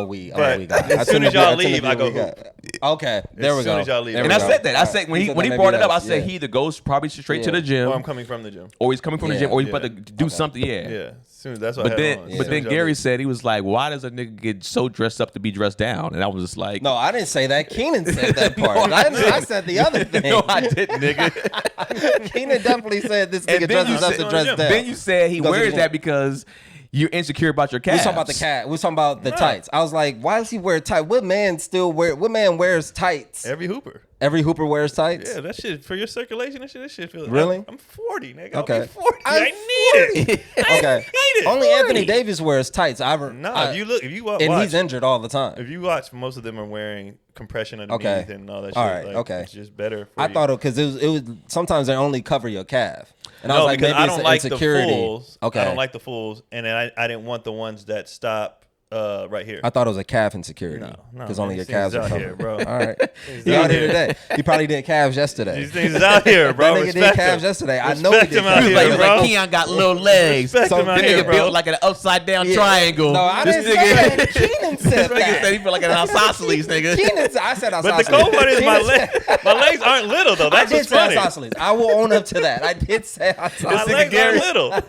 we But guy. as soon as y'all leave, I go hoop. Okay, there we soon go. as y'all leave. There And we I go. said that. I All said right. when he said that brought it maybe up, I that's- said yeah. he either goes probably straight to Yeah. the gym, or I'm coming from the gym. or he's coming from the Yeah. gym, or he's Yeah. about to do something. Yeah. Yeah, soon as that's what But I then, had on. but As then soon as y'all Gary leave. said he was like, "Why does a nigga get so dressed up to be dressed down?" And I was just like, No, I didn't say that. Keenan said that part. No, I said the other thing. no, I didn't, nigga." Keenan definitely said this And nigga then you dresses up said- to dress down. Then you said he Goes to the wears gym. that because you're insecure about your We calves. talking about the cat. We talking about the tights. I was like, why does he wear tights? What man wears tights? Every hooper. Every hooper wears tights. Yeah, that shit for your circulation and shit. That shit feels Really? I'm 40, nigga. Okay. I'll be 40. I'm I need it. Okay. need it. Only 40. Anthony Davis wears tights. No, if you watch, and he's injured all the time. if you watch, most of them are wearing compression underneath Okay. and all that shit. All right, Like, okay. It's just better for I you. thought because it was sometimes they only cover your calf. And I No, was like, because maybe I it's don't an like the insecurity. fulls. Okay. I don't like the fulls, and then I didn't want the ones that stop right here. I thought it was a calf insecurity. No, Because man, only your these things calves are out covered. here, bro. All right. These He out out here here. today. He probably did calves yesterday. These things is out here, bro. That nigga did Respect calves them. yesterday. I know he Respect did him out calves He was here, like, bro. Keon got little legs. Respect So him out The here, nigga bro. built like an upside down Yeah. triangle. No, I This didn't say nigga- that. Keenan said This nigga that. said he feel like an isosceles, nigga. Keenan said, I said But the isosceles. cold part is my Keenan said- my legs aren't little though. I That's did what's say funny. isosceles. I will own up to that. I did say My isosceles. nigga legs Gary- aren't little.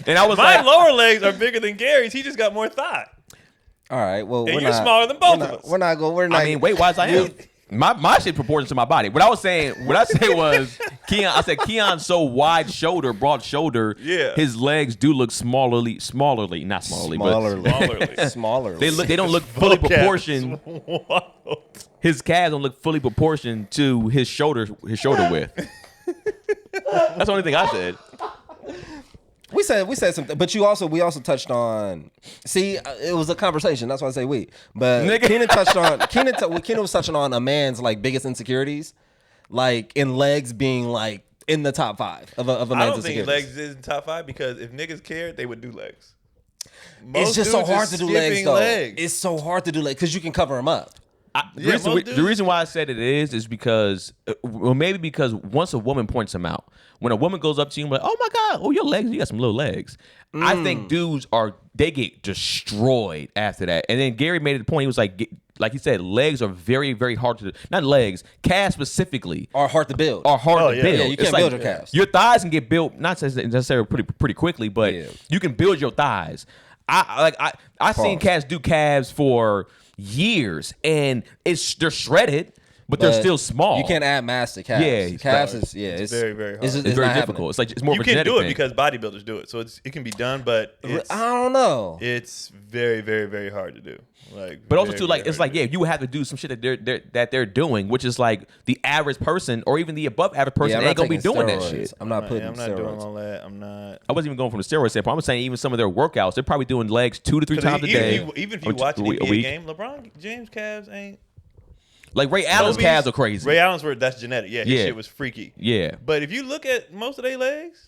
And I was My like, lower legs are bigger than Gary's. He just got more thigh. All right. Well, And we're you're not, smaller than both we're of not- us. We're not going. We're not. I mean, weight wise, I am. My shit proportions to my body. What I said was Keon. I said Keon's so wide shoulder, broad shoulder. Yeah. His legs do look smallerly, not smallerly, but Smaller. they don't look fully Vocab. proportioned. Wow. His calves don't look fully proportioned to his shoulder width. That's the only thing I said. We said something, but we also touched on. See, it was a conversation. That's why I say we. But Nigga. Keenan touched on Keenan was touching on a man's like biggest insecurities, like in legs being like in the top 5 of a I man's don't think insecurities. legs is in top 5 because if niggas cared, they would do legs. It's Most just so dudes hard is to do legs skipping though. legs. It's so hard to do legs because you can cover them up. Yeah, most The dudes- reason why I said it is because, well, maybe because once a woman points them out, when a woman goes up to you and be like, "Oh my God, oh your legs, you got some little legs." I think dudes they get destroyed after that. And then Gary made it the point. He was like he said, legs are very, very hard to not legs, calves specifically Or hard to build. are hard Oh, to yeah. build. Yeah, you It's can't like build your calves. Your thighs can get built not necessarily pretty quickly, but Yeah. you can build your thighs. I seen cats do calves for years, and they're shredded, but they're still small. You can't add mass to calves. Yeah, calves right. is It's very, very hard. It's It's very not difficult. It's like it's more You of a can genetic do it thing. because bodybuilders do it, so it can be done, but it's, I don't know. it's very, very, very hard to do. Like, But also very, too, like very it's hard like to do. you would have to do some shit that they're doing, which is like the average person or even the above average person I'm ain't not gonna be taking doing that steroids. shit. I'm not putting I'm not steroids. doing all that. I'm not. I wasn't even going from the steroid standpoint. I'm saying even some of their workouts, they're probably doing legs 2 to 3 times a day. Even if or you watch an a NBA week. game, LeBron James calves ain't. Like Ray Allen's Kobe's- calves are crazy. Ray Allen's that's genetic. Yeah, his Yeah. shit was freaky. Yeah. But if you look at most of their legs,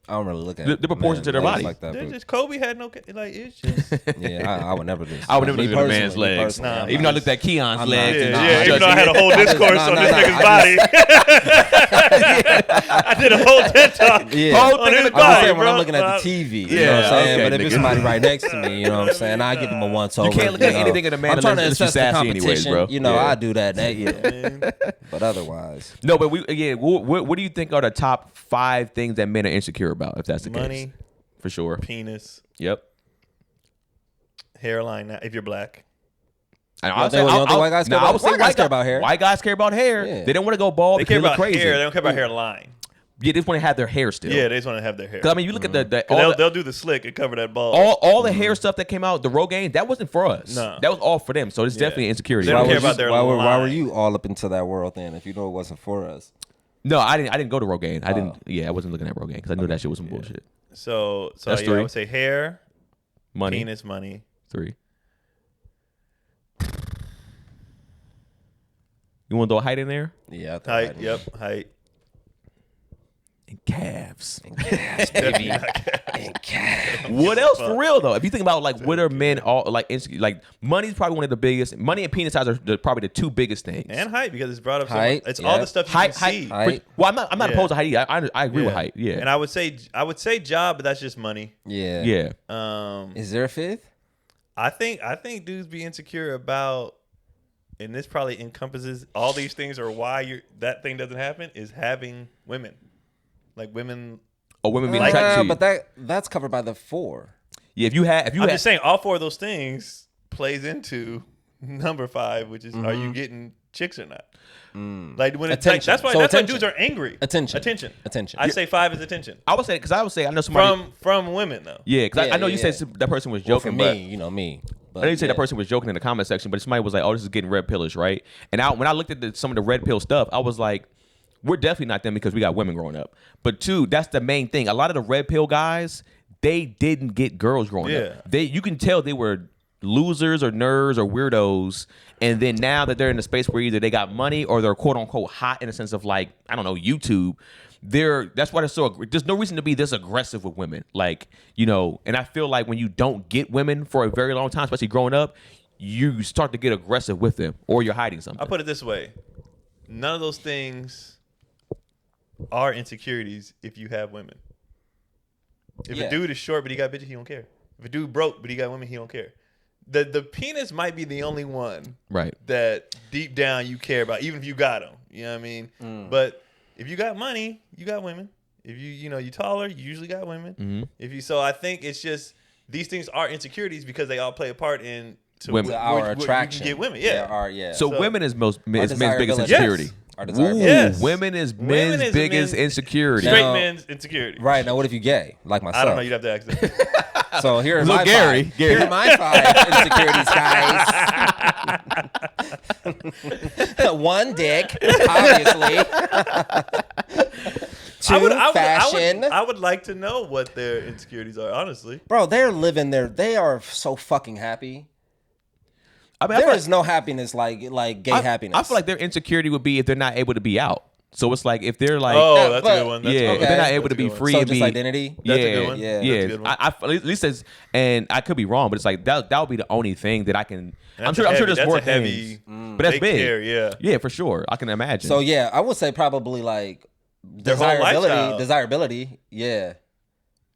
I don't really look at The proportion to their legs body. like that. they're but- just Kobe had no like it's just Yeah, I would never do. I would never Me look at a man's personally, legs. Nah, I'm Even though I not. looked at Keon's I'm legs. not. and Nah, yeah. Even though I had a whole I just- discourse nah, on nah, this nah, nigga's I body. I did a whole TED talk. Yeah. Whole on thing his in the I'm just body, saying when bro. I'm looking at the TV, you know Yeah, what I'm saying? okay, But if nigga. it's somebody right next to me, you know what I'm saying? I give them a once over. You can't look at know. anything in a man I'm trying to unless you assess the sassy anyways, competition. bro. You know, Yeah. I do that. Yeah. But otherwise, No, but what do you think are the top 5 things that men are insecure about, if that's the case? Money, For sure. penis, Yep. hairline. If you're black, And You don't think white guys care about- white guys care about hair? White guys care about hair. Yeah. They don't want to go bald they because care they look about crazy. hair. They don't care about hairline. Yeah, they just want to have their hair still. Yeah, they just want to have their hair. 'Cause, I mean, you look at the They'll do the slick and cover that bald. all the hair stuff that came out, the Rogaine, that wasn't for us. No. That was all for them. So it's definitely insecurity. They don't why care was about you- their why were line. you all up into that world then? If you know it wasn't for us, No, I didn't go to Rogaine. I didn't. Yeah, I wasn't looking at Rogaine because I knew that shit was some bullshit. So That's yeah, 3. I would say hair, Money, penis, money. 3. You want to throw a height in there? yeah, I thought Height, I did. yep, height. and calves. Yes, baby. And calves. What else for real though? If you think about like what are men all like like money's probably one of the biggest. Money and penis size are probably the two biggest things. And height, because it's brought up so Height, much. It's yeah. all the stuff you height, can see. height. Well, I'm not Yeah. opposed to height either. I agree with height. Yeah. And I would say job, but that's just money. Yeah. Yeah. Is there a fifth? I think dudes be insecure about, and this probably encompasses all these things, or why that thing doesn't happen, is having women. Like women. Or women being attracted to you. But that's covered by the 4. Yeah, if you I'm had just saying all 4 of those things plays into number 5, which is, are you getting chicks or not? Like when it's like, Attention. that's why attention. dudes are angry. Attention. I say 5 is attention I would say I know somebody from women though. Yeah, because I know you Yeah. said that person was Well, for joking, me, but you know me. But, I know you said that person was joking in the comment section, but somebody was like, "Oh, this is getting red pillish, right?" And when I looked at some of the red pill stuff, I was like, "We're definitely not them because we got women growing up." But 2, that's the main thing. A lot of the red pill guys, they didn't get girls growing up. You can tell they were losers or nerds or weirdos, and then now that they're in a space where either they got money or they're quote unquote hot in the sense of like, I don't know, YouTube. That's why they're so. There's no reason to be this aggressive with women, like, you know. And I feel like when you don't get women for a very long time, especially growing up, you start to get aggressive with them, or you're hiding something. I'll put it this way: none of those things are insecurities if you have women. If a dude is short but he got bitches, he don't care. If a dude broke but he got women, he don't care. The penis might be the only one, Right. that deep down you care about, even if you got them. You know what I mean? But if you got money, you got women. If you taller, you usually got women. So I think it's just these things are insecurities because they all play a part in Women. our attraction. You can get women, yeah. Yeah. So women is men's biggest desirability. insecurity. Yes. Our Ooh, desirability. Yes. women is Women men's is biggest men's- insecurity. Straight Now- men's insecurity. Right. Now, what if you gay? Like myself. I don't know. You'd have to ask them. So here are Look, my Gary. 5. Here are my 5 insecurities, guys. 1, dick, obviously. 2, fashion. I would like to know what their insecurities are, honestly. Bro, they're living there. They are so fucking happy. I mean, I There feel is no happiness like gay happiness. I feel like their insecurity would be if they're not able to be out. So it's like if they're like, Oh, that's a but- good one. That's yeah, a if good they're one. not able to That's a be good one. free So and just be identity? Yeah, That's a good one. Yeah. yeah. That's a good one. At least as, and I could be wrong, but it's like that would be the only thing that I can. I'm That's sure. a I'm sure heavy- there's more that's a heavy- things, but that's they big. care, yeah. Yeah, for sure. I can imagine. So yeah, I would say probably like Their whole lifestyle. desirability. Yeah.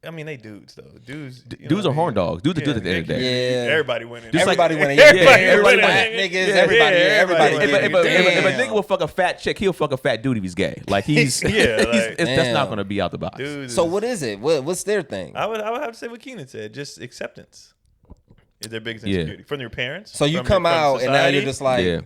I mean, they dudes though. Dudes are horn dogs. Dudes are dudes at the end of the day. Yeah. Everybody winning. Just like- Everybody winning. Yeah, Everybody everybody winning. winning. Niggas, Yeah, everybody. yeah, Everybody. everybody If winning. a nigga will fuck a fat chick, he'll fuck a fat dude if he's gay. Like he's Yeah, like- that's Damn. not gonna be out the box. Dudes So is- what is it? What's their thing? I would have to say what Keenan said. Just acceptance is their biggest Yeah. insecurity from your parents. So you from come from out and now society. you're just like, Yeah.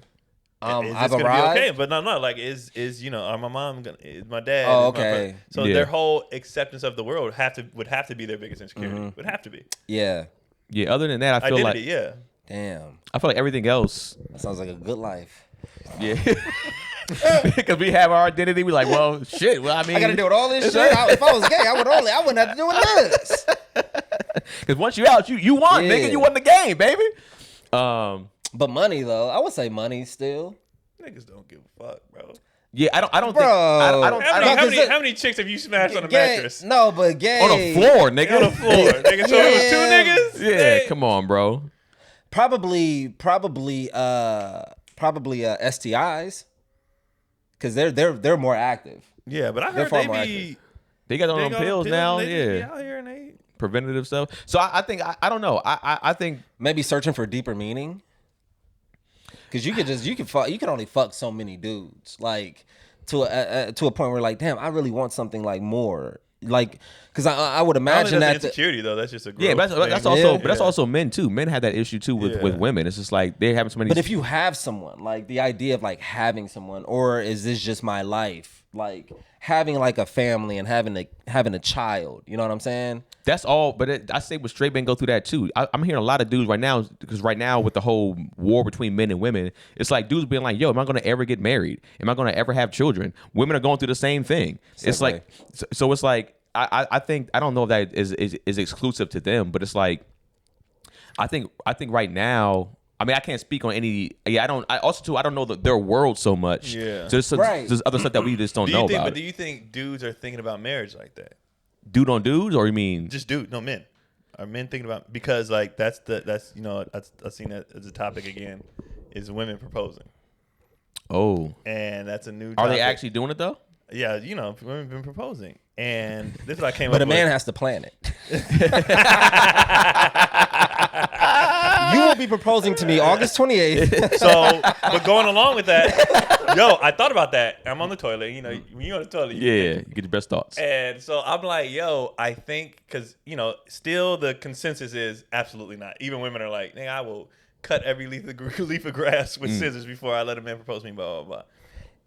Is I've this gonna arrived. be okay? But no. Like, is are my mom gonna? Is my dad? Oh, is my okay. brother- So Yeah. their whole acceptance of the world would have to be their biggest insecurity. Would have to be Yeah. Yeah. Other than that, I feel identity. like Damn. like everything else. That sounds like a good life. Yeah. Because we have our identity, we like, well, shit. Well, I mean, I got to deal with all this shit. If I was gay, I wouldn't have to do this. because once you out, you won, Yeah. nigga. You won the game, baby. But money though, I would say money still. Yeah, niggas don't give a fuck, bro. Yeah, I don't Bro. think. I don't. How I many, don't how, cause many, it- how many chicks have you smashed on a Gay, mattress? no, but gay on the floor, nigga. On the floor, nigga. So it was two niggas. Yeah, Hey. come on, bro. Probably STIs, because they're more active. Yeah, but I They're heard far they more be They got their big own on pills now. They just be Yeah, out here and they. preventative stuff. So I think I don't know. I think Maybe searching for deeper meaning. Because you can only fuck so many dudes, like to a point where like, damn, I really want something like more, like, because I would I don't think imagine that's that insecurity though. That's just a growth yeah, but that's thing. also Yeah. but that's also men too. Men have that issue too with Yeah. women. It's just like they're having so many. But if you have someone, like the idea of like having someone, or is this just my life? Like having like a family and having a child, you know what I'm saying? That's all, but I say with straight men go through that too. I'm hearing a lot of dudes right now because right now with the whole war between men and women, it's like dudes being like, "Yo, am I going to ever get married? Am I going to ever have children?" Women are going through the same thing. It's way. like, so it's like I think I don't know if that is exclusive to them, but it's like I think right now I mean, I can't speak on any. Yeah, I don't. I also too. I don't know their world so much. Yeah. So there's other stuff that we just don't know about. But do you think dudes are thinking about marriage like that? Dude on dudes, or you mean just dude? No, men. Are men thinking about, because like that's I've seen that as a topic again, is women proposing. Oh. And that's a new. Are they actually doing it though? Yeah, women have been proposing, and this is what I came up But with. a man has to plan it. You will be proposing to me August 28th. So, but going along with that, I thought about that. I'm on the toilet. When you're on the toilet, You get your best thoughts. And so I'm like, I think, because, still the consensus is absolutely not. Even women are like, I will cut every leaf of grass with scissors before I let a man propose to me, blah, blah, blah.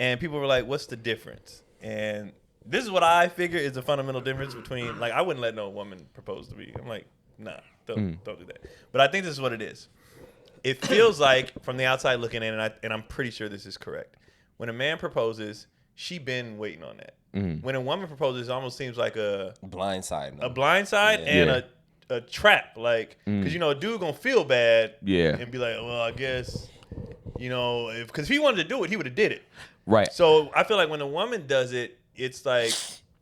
And people were like, what's the difference? And this is what I figure is the fundamental difference between, like, I wouldn't let no woman propose to me. I'm like, nah, don't do that. But I think this is what it is. It feels like, from the outside looking in, and I'm pretty sure this is correct, when a man proposes, she been waiting on that. When a woman proposes, it almost seems like a blindside. A blindside and a trap. Like, because, a dude going to feel bad and be like, well, I guess, because if he wanted to do it, he would have did it. Right. So I feel like when a woman does it, it's like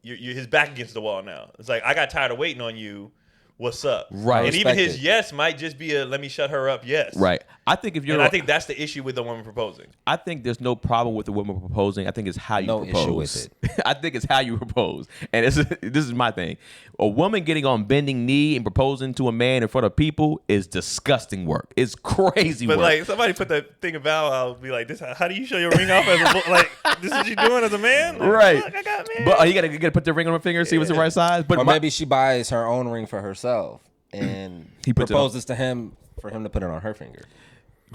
you're his back against the wall now. It's like, I got tired of waiting on you. What's up? Right. And even his yes might just be a let me shut her up yes. Right. I think I think that's the issue with the woman proposing. I think there's no problem with the woman proposing. I think it's how you propose. No issue with it. I think it's how you propose. And this is my thing. A woman getting on bending knee and proposing to a man in front of people is disgusting work. It's crazy work. But like, somebody put that thing about, I'll be like, this. How do you show your ring off as a like? This is what you doing as a man? Like, right. Look, I got man. But you gotta put the ring on her finger, see what's the right size. But or maybe she buys her own ring for herself and he proposes to him for him to put it on her finger.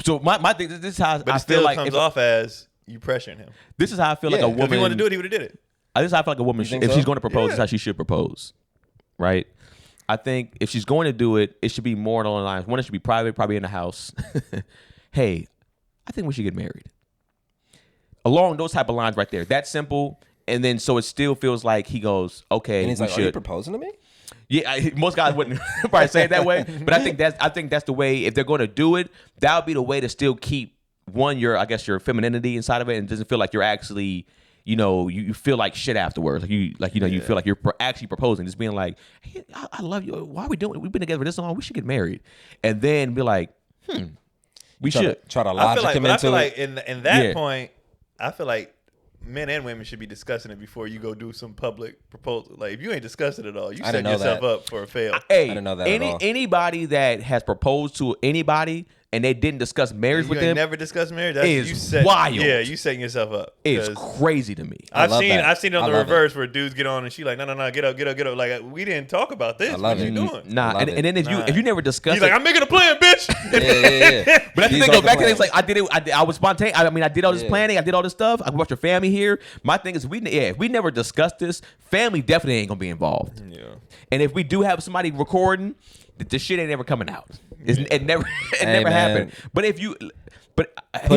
So my thing, this is how but I it still feel like comes off as you pressuring him. This is how I feel like a woman. If he wanted to do it, he would have did it. This is how I feel like a woman, if she's going to propose, this is how she should propose, right? I think if she's going to do it, it should be more along the lines. One, it should be private, probably in the house. Hey, I think we should get married. Along those type of lines right there. That's simple. And then so it still feels like he goes, okay, and he's we like, should. Are you proposing to me? Yeah, most guys wouldn't probably say it that way, but I think that's the way. If they're going to do it, that would be the way to still keep your femininity inside of it, and it doesn't feel like you're actually, you feel like shit afterwards. You feel like you're actually proposing, just being like, hey, I love you. Why are we doing it? We've been together for this long. We should get married, and then be like, we should try to logic him into it. I feel like in that point, I feel like men and women should be discussing it before you go do some public proposal. Like, if you ain't discussing it at all, you setting yourself up for a fail. Hey, I didn't know that at all. Anybody that has proposed to anybody and they didn't discuss marriage with them, never discussed marriage. Is wild. Yeah, you setting yourself up. It's crazy to me. I've seen it on the reverse where dudes get on and she like, no, get up. Like, we didn't talk about this. What you doing? Nah, and then if you never discuss he's like, I'm making a plan, bitch. Yeah. But that's the thing. Go back to it. It's like I did it. I was spontaneous. I mean, I did all this planning. I did all this stuff. I brought your family here. My thing is, if we never discussed this, family definitely ain't gonna be involved. Yeah. And if we do have somebody recording, the shit ain't ever coming out. It never happened. But if you put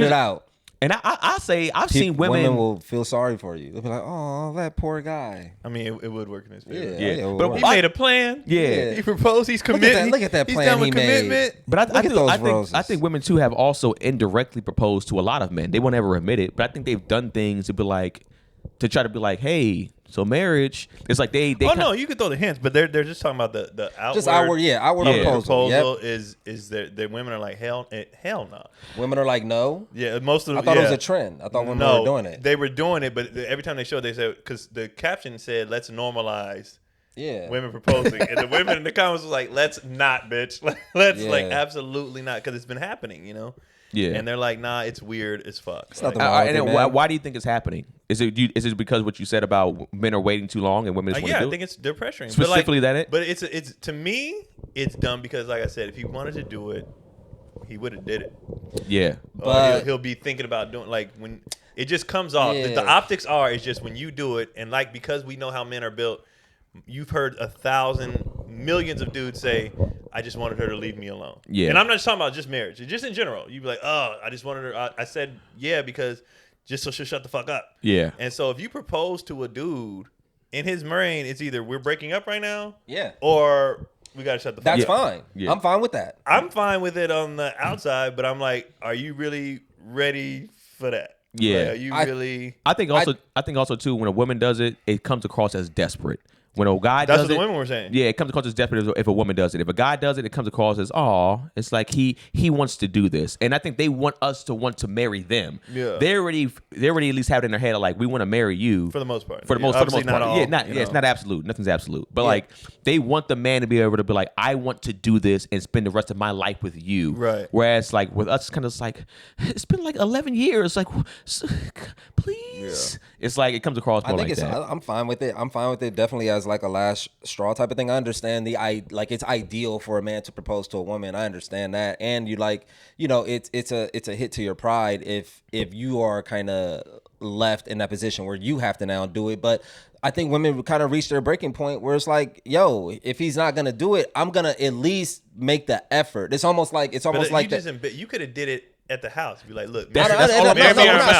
it out. And I say I've seen women will feel sorry for you. They'll be like, "Oh, that poor guy." I mean, it would work in his favor. Yeah. But he made a plan. Yeah. He proposed. He's committed. Look at that plan he's done with he commitment. made. But I those think women too have also indirectly proposed to a lot of men. They won't ever admit it, but I think they've done things to try to be like, hey. So marriage, it's like they. No, you could throw the hints, but they're just talking about the outward. Just outward proposal. Is that women are like hell no. Women are like no. Yeah, most of them. I thought it was a trend. I thought women were doing it. They were doing it, but every time they showed, they said because the caption said, "Let's normalize." Women proposing, and the women in the comments was like, "Let's not, bitch. Let's like absolutely not," because it's been happening, Yeah. And they're like, nah, it's weird as fuck. Why do you think it's happening? Is it because what you said about men are waiting too long and women just want to do it? I think they're pressuring. Specifically But it's to me, it's dumb because, like I said, if he wanted to do it, he would have did it. Yeah. But he'll be thinking about doing, like, when it just comes off. Yeah. The optics is just when you do it, and like, because we know how men are built, you've heard 1,000 millions of dudes say, I just wanted her to leave me alone. Yeah. And I'm not just talking about just marriage. Just in general. You'd be like, oh, I just wanted her. I said, yeah, because just so she'll shut the fuck up. Yeah. And so if you propose to a dude, in his brain, it's either we're breaking up right now. Yeah. Or we gotta shut the fuck That's up. fine. Yeah. I'm fine with that. I'm fine with it on the outside, but I'm like, are you really ready for that? Yeah. Like, are you really? I think also too, when a woman does it, it comes across as desperate. When a guy That's does what it, the women were saying. yeah, it comes across as desperate if a woman does it. If a guy does it, it comes across as, oh, it's like he wants to do this, and I think they want us to want to marry them. Yeah. they already at least have it in their head of like, we want to marry you For the most part. For the Yeah, most obviously part, not all, yeah, it's not absolute. Nothing's absolute, but like they want the man to be able to be like, I want to do this and spend the rest of my life with you. Right. Whereas like with us, kind of like it's been like 11 years. Like, please. It's like it comes across more I think like that. I'm fine with it. I'm fine with it definitely as like a last straw type of thing. I understand it's ideal for a man to propose to a woman. I understand that, and it's a hit to your pride if you are kind of left in that position where you have to now do it. But I think women kind of reach their breaking point where it's like, yo, if he's not gonna do it, I'm gonna at least make the effort. It's almost like you could have did it at the house. Be like, look, That's that's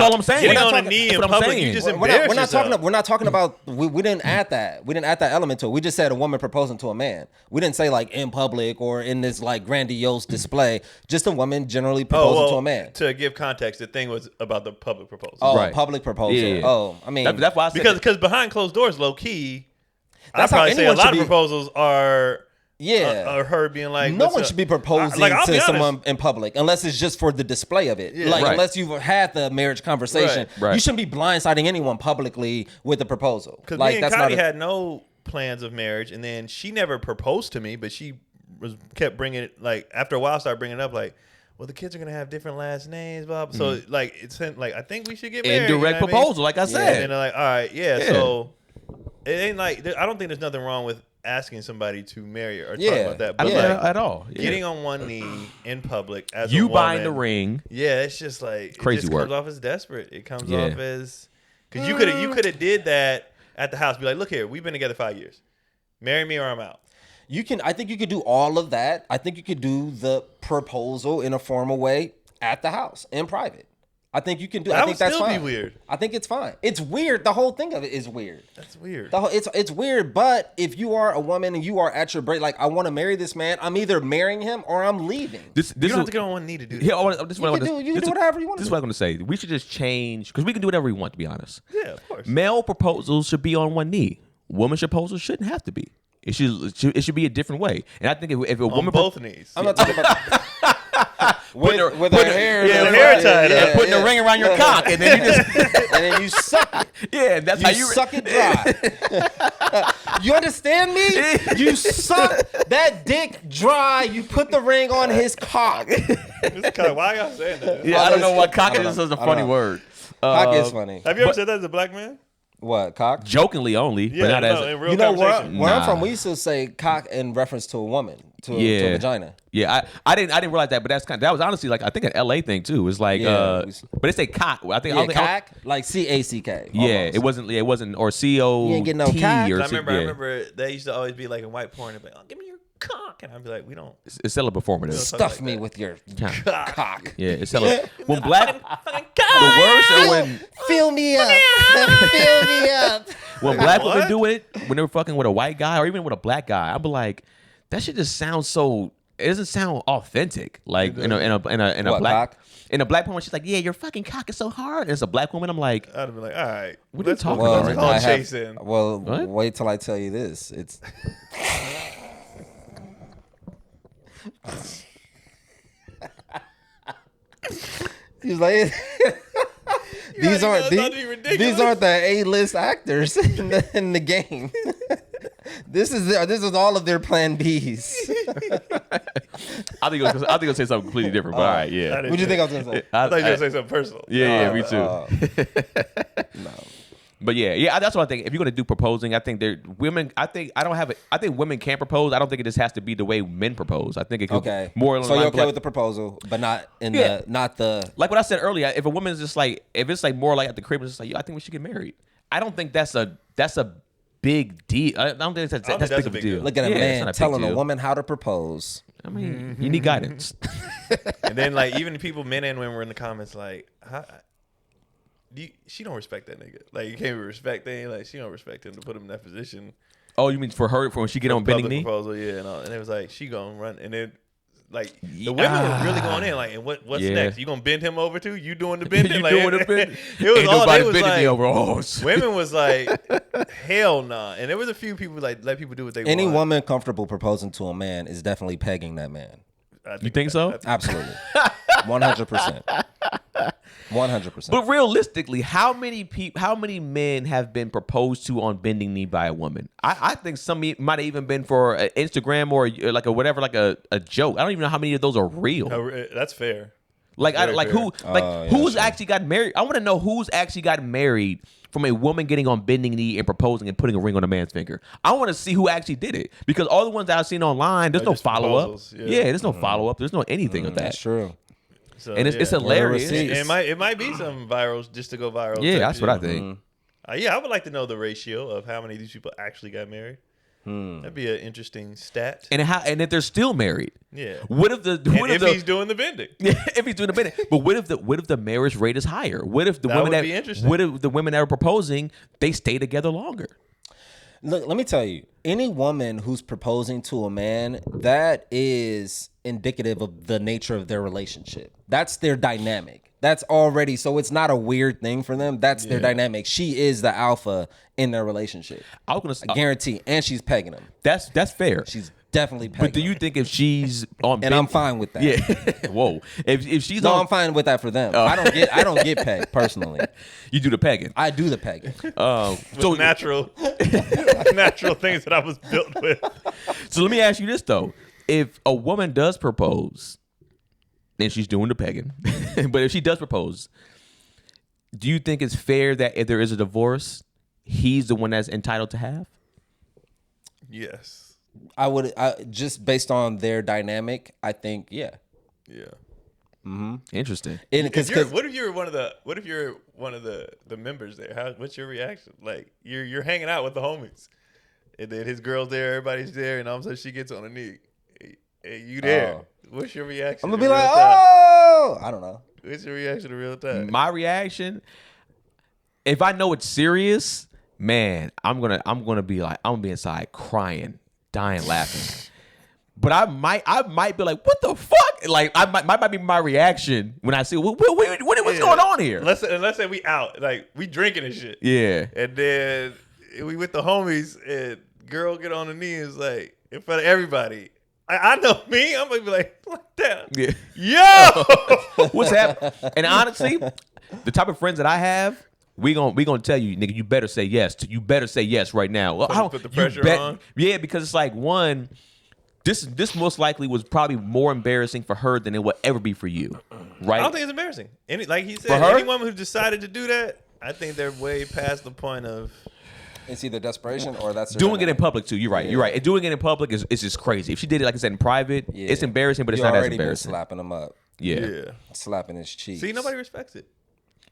all I'm saying. Getting That's on a knee in what I'm public, saying. you just we're embarrass not yourself. talking. We're not talking about. We didn't add that. We didn't add that element to it. We just said a woman proposing to a man. We didn't say like in public or in this like grandiose display. Just a woman generally proposing to a man. To give context, the thing was about the public proposal. Oh, Right. public proposal. Yeah. Oh, I mean, That's why I said because behind closed doors, low key, I'd That's how probably say a anyone lot should of be- proposals are yeah. her being like, No what's one up? should be proposing Like, I'll be to honest. someone in public unless it's just for the display of it. Like Right. unless you've had the marriage conversation, Right. you shouldn't be blindsiding anyone publicly with a proposal. Because Like me and that's Connie not. had no plans of marriage, and then she never proposed to me, but she kept bringing it. Like after a while, started bringing it up, like, well, the kids are gonna have different last names, blah. blah. So like it's like I think we should get married. indirect you know what I mean? proposal, like I said. And they're like, all right, yeah. Yeah. So it ain't like I don't think there's nothing wrong with asking somebody to marry or talk Yeah. about that, I but don't like know at all. Yeah. getting on one knee in public as you a buying the woman, ring. yeah, it's just like Crazy it just work. comes off as desperate. It comes Yeah. off as because you could have did that at the house. Be like, look here, we've been together 5 years. Marry me or I'm out. I think you could do all of that. I think you could do the proposal in a formal way at the house in private. I think you can do. That I think would that's still be fine. weird. I think it's fine. It's weird. The whole thing of it is weird. That's weird. It's weird. But if you are a woman and you are at your break, like I want to marry this man, I'm either marrying him or I'm leaving. This You don't is have to get on one knee to do that. yeah. This is what I want to. You can do whatever you want This to is what I'm going to say. We should just change because we can do whatever we want. To be honest, Yeah, of course. male proposals should be on one knee. Women's proposals shouldn't have to be. It should be a different way. And I think if a On woman both knees. I'm not talking about with her hair, yeah, the hair tied and up. putting the ring around your cock, and then you just and then you suck it. yeah, that's how You suck it dry. You understand me? You suck that dick dry. You put the ring on his cock. It's kind of, why y'all saying that? Yeah, I don't know what cock I don't is. know. Is a I don't funny know. word. Cock is funny. Have you ever said that as a black man? What cock? Jokingly only, Yeah, but not no, as in real You know where conversation. I'm Nah. from, we used to say cock in reference to a woman, to a vagina. Yeah, I didn't realize that, but that was honestly like I think an LA thing too. It's like Yeah. but it's a cock. I think Yeah, cock, like CACK. yeah, it wasn't or CO You ain't getting no cock. I remember they used to always be like in white porn. They'd be like, oh, give me your cock. And I'd be like, we don't. It's hella performative. Stuff like me that. with your Cock. cock. Yeah, it's hella when black the worst are when Fill me up. Fill me up. when black women What? do it when they're fucking with a white guy or even with a black guy. I'll be like, that shit just sounds so. It doesn't sound authentic. Like in a What, black. cock? In a black woman, she's like, "Yeah, your fucking cock is so hard." And it's a black woman. I'm like, I'd be like, all right. What are you let's talking go. about It's right called I have- chasing. Well, What? wait till I tell you this. It's he's like these already aren't know it's not even ridiculous. these aren't the A-list actors in the game. This is all of their plan Bs. I think I'll say something completely different. But all right, yeah. What do you think I was gonna say? I thought you were going to say something personal. Yeah, me too. No. But yeah, that's what I think. If you're gonna do proposing, I think women. I think women can propose. I don't think it just has to be the way men propose. I think it could Okay. more. So you're okay with the proproposal, but not in Yeah. the like what I said earlier. If a woman's just like, if it's like more like at the crib, it's just like, yo, I think we should get married. I don't think that's a big deal. I don't think that's big of a deal. look at a Yeah, it's man not big telling a deal. woman how to propose. I mean, you need guidance. And then like even people, men and women, were in the comments like, she don't respect that nigga. Like you can't even respect that. Like she don't respect him to put him in that position. Oh, you mean for her for when she get on bending Public knee? proposal, yeah, and it was like she gonna run, and then like the women were really going in, like, and what's Yeah. next? You gonna bend him over too? You doing the bending? You Like, doing the bending? It was Ain't all nobody they was bending me like. over. Oh, shit. Women was like, hell nah, and there was a few people like let people do what they Any want. woman comfortable proposing to a man is definitely pegging that man. You think so? Absolutely. 100%. 100%. But realistically, how many men have been proposed to on bending knee by a woman? I think some might have even been for an Instagram or like a whatever, like a joke. I don't even know how many of those are real. That's fair. Like Very fair. who's actually got married? I want to know who's actually got married from a woman getting on bending knee and proposing and putting a ring on a man's finger. I want to see who actually did it, because all the ones that I've seen online, there's no just follow up. proposals, Yeah, yeah. there's no follow up. There's no anything of that. That's true. So, And it's yeah. hilarious. Receipts. It might be some virals just to go viral. Yeah, type that's what I shit. think. Yeah, I would like to know the ratio of how many of these people actually got married. That'd be an interesting stat. And if they're still married. Yeah. What if He's doing the bending? if he's doing the bending? But what if the marriage rate is higher? What if the That women would be interesting. what if the women that are proposing, they stay together longer? Look, let me tell you, any woman who's proposing to a man, that is indicative of the nature of their relationship. That's their dynamic. That's already, so it's not a weird thing for them. That's their dynamic. She is the alpha in their relationship. I was gonna say I guarantee. And she's pegging him. that's fair. She's definitely pegging But do you him. think if she's on And I'm fine with that. Yeah. Whoa. If she's No, on I'm fine with that for them. I don't get pegged personally. you do the pegging. I do the pegging. So Natural things that I was built with. So let me ask you this though. If a woman does propose and she's doing the pegging, but if she does propose, do you think it's fair that if there is a divorce, he's the one that's entitled to have? Yes. I would just based on their dynamic, I think, yeah. Yeah. Interesting. And What if you're one of the members there? What's your reaction? Like you're hanging out with the homies, and then his girl's there, everybody's there, and all of a sudden she gets on a knee. Hey, you there? Oh. What's your reaction? I'm gonna in be real like, time? oh, I don't know. What's your reaction in real time? My reaction, if I know it's serious, man, I'm gonna be inside crying, dying laughing. But I might be like, what the fuck? Like might be my reaction when I see what's going on here. Let's say we out, like we drinking and shit. Yeah. And then we with the homies, and girl get on the knee and is like in front of everybody. I know me. I'm gonna be like that. Yeah. Yo. What's happening? And honestly, the type of friends that I have, we gonna tell you, nigga, you better say yes. You better say yes right now. Well, Put the pressure on. Yeah, because it's like one. This most likely was probably more embarrassing for her than it would ever be for you, right? I don't think it's embarrassing. Like he For said, her? any woman who decided to do that, I think they're way past the point of. It's either desperation or that's their Doing it in dynamic. public too. You're right. You're right. And doing it in public is just crazy. If she did it, like I said, in private, Yeah. it's embarrassing, but it's You not as already been embarrassing. slapping him up, Yeah. slapping his cheeks. See, nobody respects it.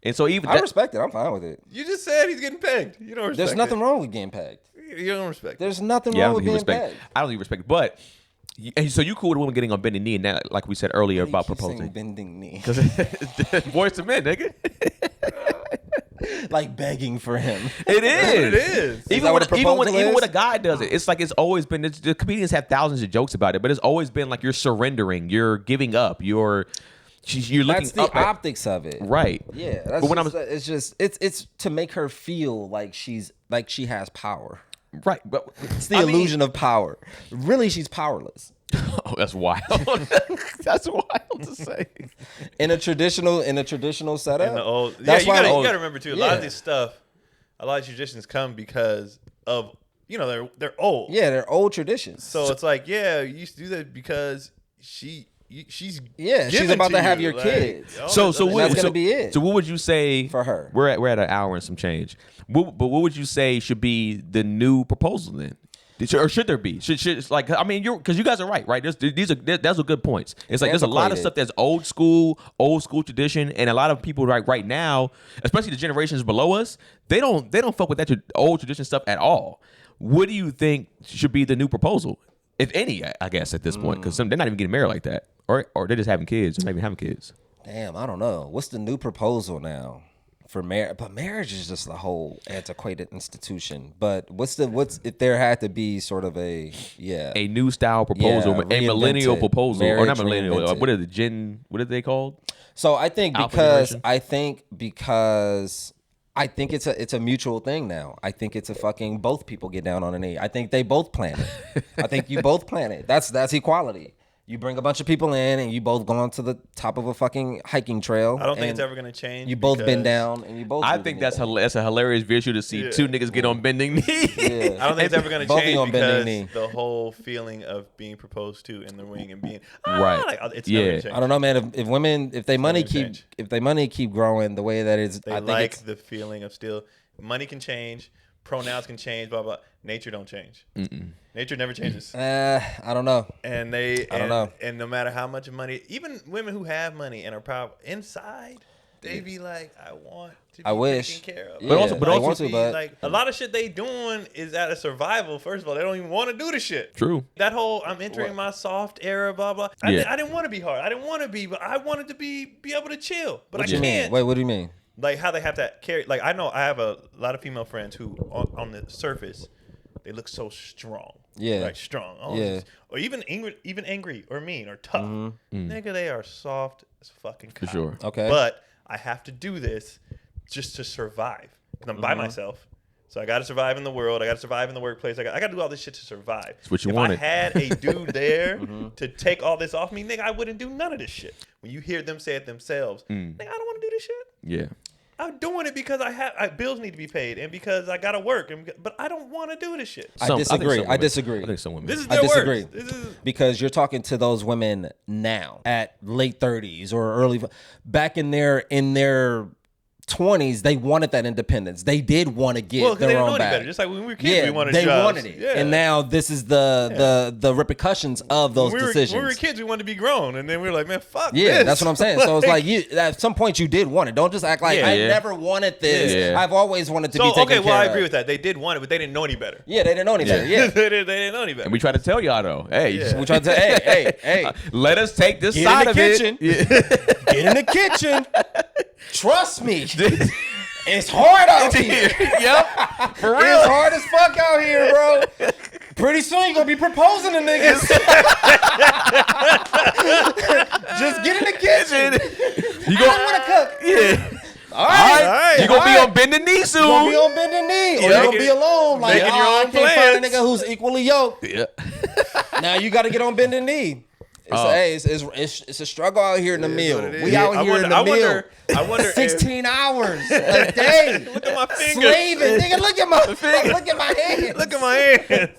And so even I that, respect it. I'm fine with it. You just said he's getting pegged. You don't respect There's nothing it. wrong with getting pegged. You don't respect it. There's nothing yeah, I wrong don't with even being respect. pegged. I don't even respect it. But and so you cool with a woman getting on bending knee, and that, like we said earlier about Keep saying proposing. bending knee, Because voice to men, nigga. like begging for him. It is. It is. Even that when what a proposal even is? when a guy does it, it's like it's always been. The comedians have thousands of jokes about it, but it's always been like you're surrendering, you're giving up, you're looking That's the up at, optics of it. right. Yeah, that's But when it's to make her feel like she has power. right, but It's the illusion of power. Really, she's powerless. Oh, that's wild. That's wild to say. In a traditional setup. In the old, That's you why gotta remember too. A lot Yeah. of this stuff, a lot of traditions come because of they're old. Yeah, they're old traditions. So it's like, yeah, you used to do that because she's she's given about to have you, your like, kids. all So this so other what, that's shit. gonna be it. So what would you say For her. We're at an hour and some change. But what would you say should be the new proposal then? Or should there be? Should like I mean because you guys are right? Those are good points. It's like there's a lot of Antiquated. stuff that's old school tradition, and a lot of people right now, especially the generations below us, they don't fuck with that old tradition stuff at all. What do you think should be the new proposal, if any? I guess at this point, because they're not even getting married like that, or they're just having kids, or maybe having kids. Damn, I don't know. What's the new proposal now? for marriage, but marriage is just a whole antiquated institution. But what's if there had to be sort of a new style proposal, a millennial reinvented proposal, or not marriage, millennial? reinvented. What is it? What are they called? So I think Alpha because I think it's a mutual thing now. I think it's a fucking both people get down on a knee. I think they both plan it. I think you both plan it. That's equality. You bring a bunch of people in and you both go on to the top of a fucking hiking trail. I don't think it's ever going to change. You both bend down and you both. I think that's a hilarious visual to see two niggas get on bending knee. Yeah. I don't think it's ever going to Both change on bending because knee. the whole feeling of being proposed to in the ring and being Right. like, it's never gonna change. I don't know, man. If women, if they money change. keep growing the way that it's, They I think like it's, the feeling of still money can change, pronouns can change, blah blah. Nature don't change. Nature never changes. I don't know. And I don't know. And no matter how much money, even women who have money and are proud inside, they be like, I want to be I wish. taken care of. Yeah, But also- they but also want to, Be but like a lot of shit they doing is out of survival. First of all, they don't even want to do the shit. True. That whole I'm entering my soft era, blah blah. Yeah. I didn't want to be hard. I didn't want to be, but I wanted to be able to chill. But what I do you can't. mean? Wait, what do you mean? Like how they have to carry. Like I know I have a lot of female friends who on the surface they look so strong. Yeah. Like strong. Oh, Yeah. Or even angry or mean or tough. Nigga, they are soft as fucking For cock. sure. Okay. But I have to do this just to survive. 'Cause I'm by myself. So I got to survive in the world. I got to survive in the workplace. I got to do all this shit to survive. That's what you if wanted. I had a dude there to take all this off me, nigga, I wouldn't do none of this shit. When you hear them say it themselves, nigga, I don't want to do this shit. Yeah. I'm doing it because bills need to be paid and because I gotta work. But I don't want to do this shit. I disagree. I disagree. I think some women. This is I their disagree worst. This is because you're talking to those women now at late 30s or early back in their 20s. They wanted that independence. They did want to get 'cause they their didn't know own any better. back. Just like when we were kids, Yeah, we wanted they jobs. wanted it, Yeah. and now this is the repercussions of those decisions. When we were kids, we wanted to be grown, and then we were like, man, fuck Yeah, this. that's what I'm saying. So it's like you at some point you did want it. Don't just act like I Yeah. never wanted this. Yeah. I've always wanted to So be taken okay, well, care I of. agree with that. They did want it, but they didn't know any better. Yeah, they didn't know any better. Yeah. they didn't know any better. And we try to tell y'all though, hey, Yeah. We tried to hey, let us take this Get side in of the it. kitchen. Yeah. get in the kitchen. Trust me. It's hard out here. Yep. For real. It's hard as fuck out here, bro. Pretty soon you're gonna be proposing to niggas. Just get in the kitchen. You I don't wanna cook. Yeah. All right. You gonna be All on bending knee soon. You gonna be on bending knee, or you Yeah. gonna be alone. Like, Making your I own can't find a plans. nigga who's equally yoked. Yeah. Now you got to get on bending knee. It's a struggle out here in the meal. what it We is. out I here wonder- in the I meal. wonder if- 16 hours a day. Look at my fingers. Slaving, nigga. Look at my hands. Look at my hands.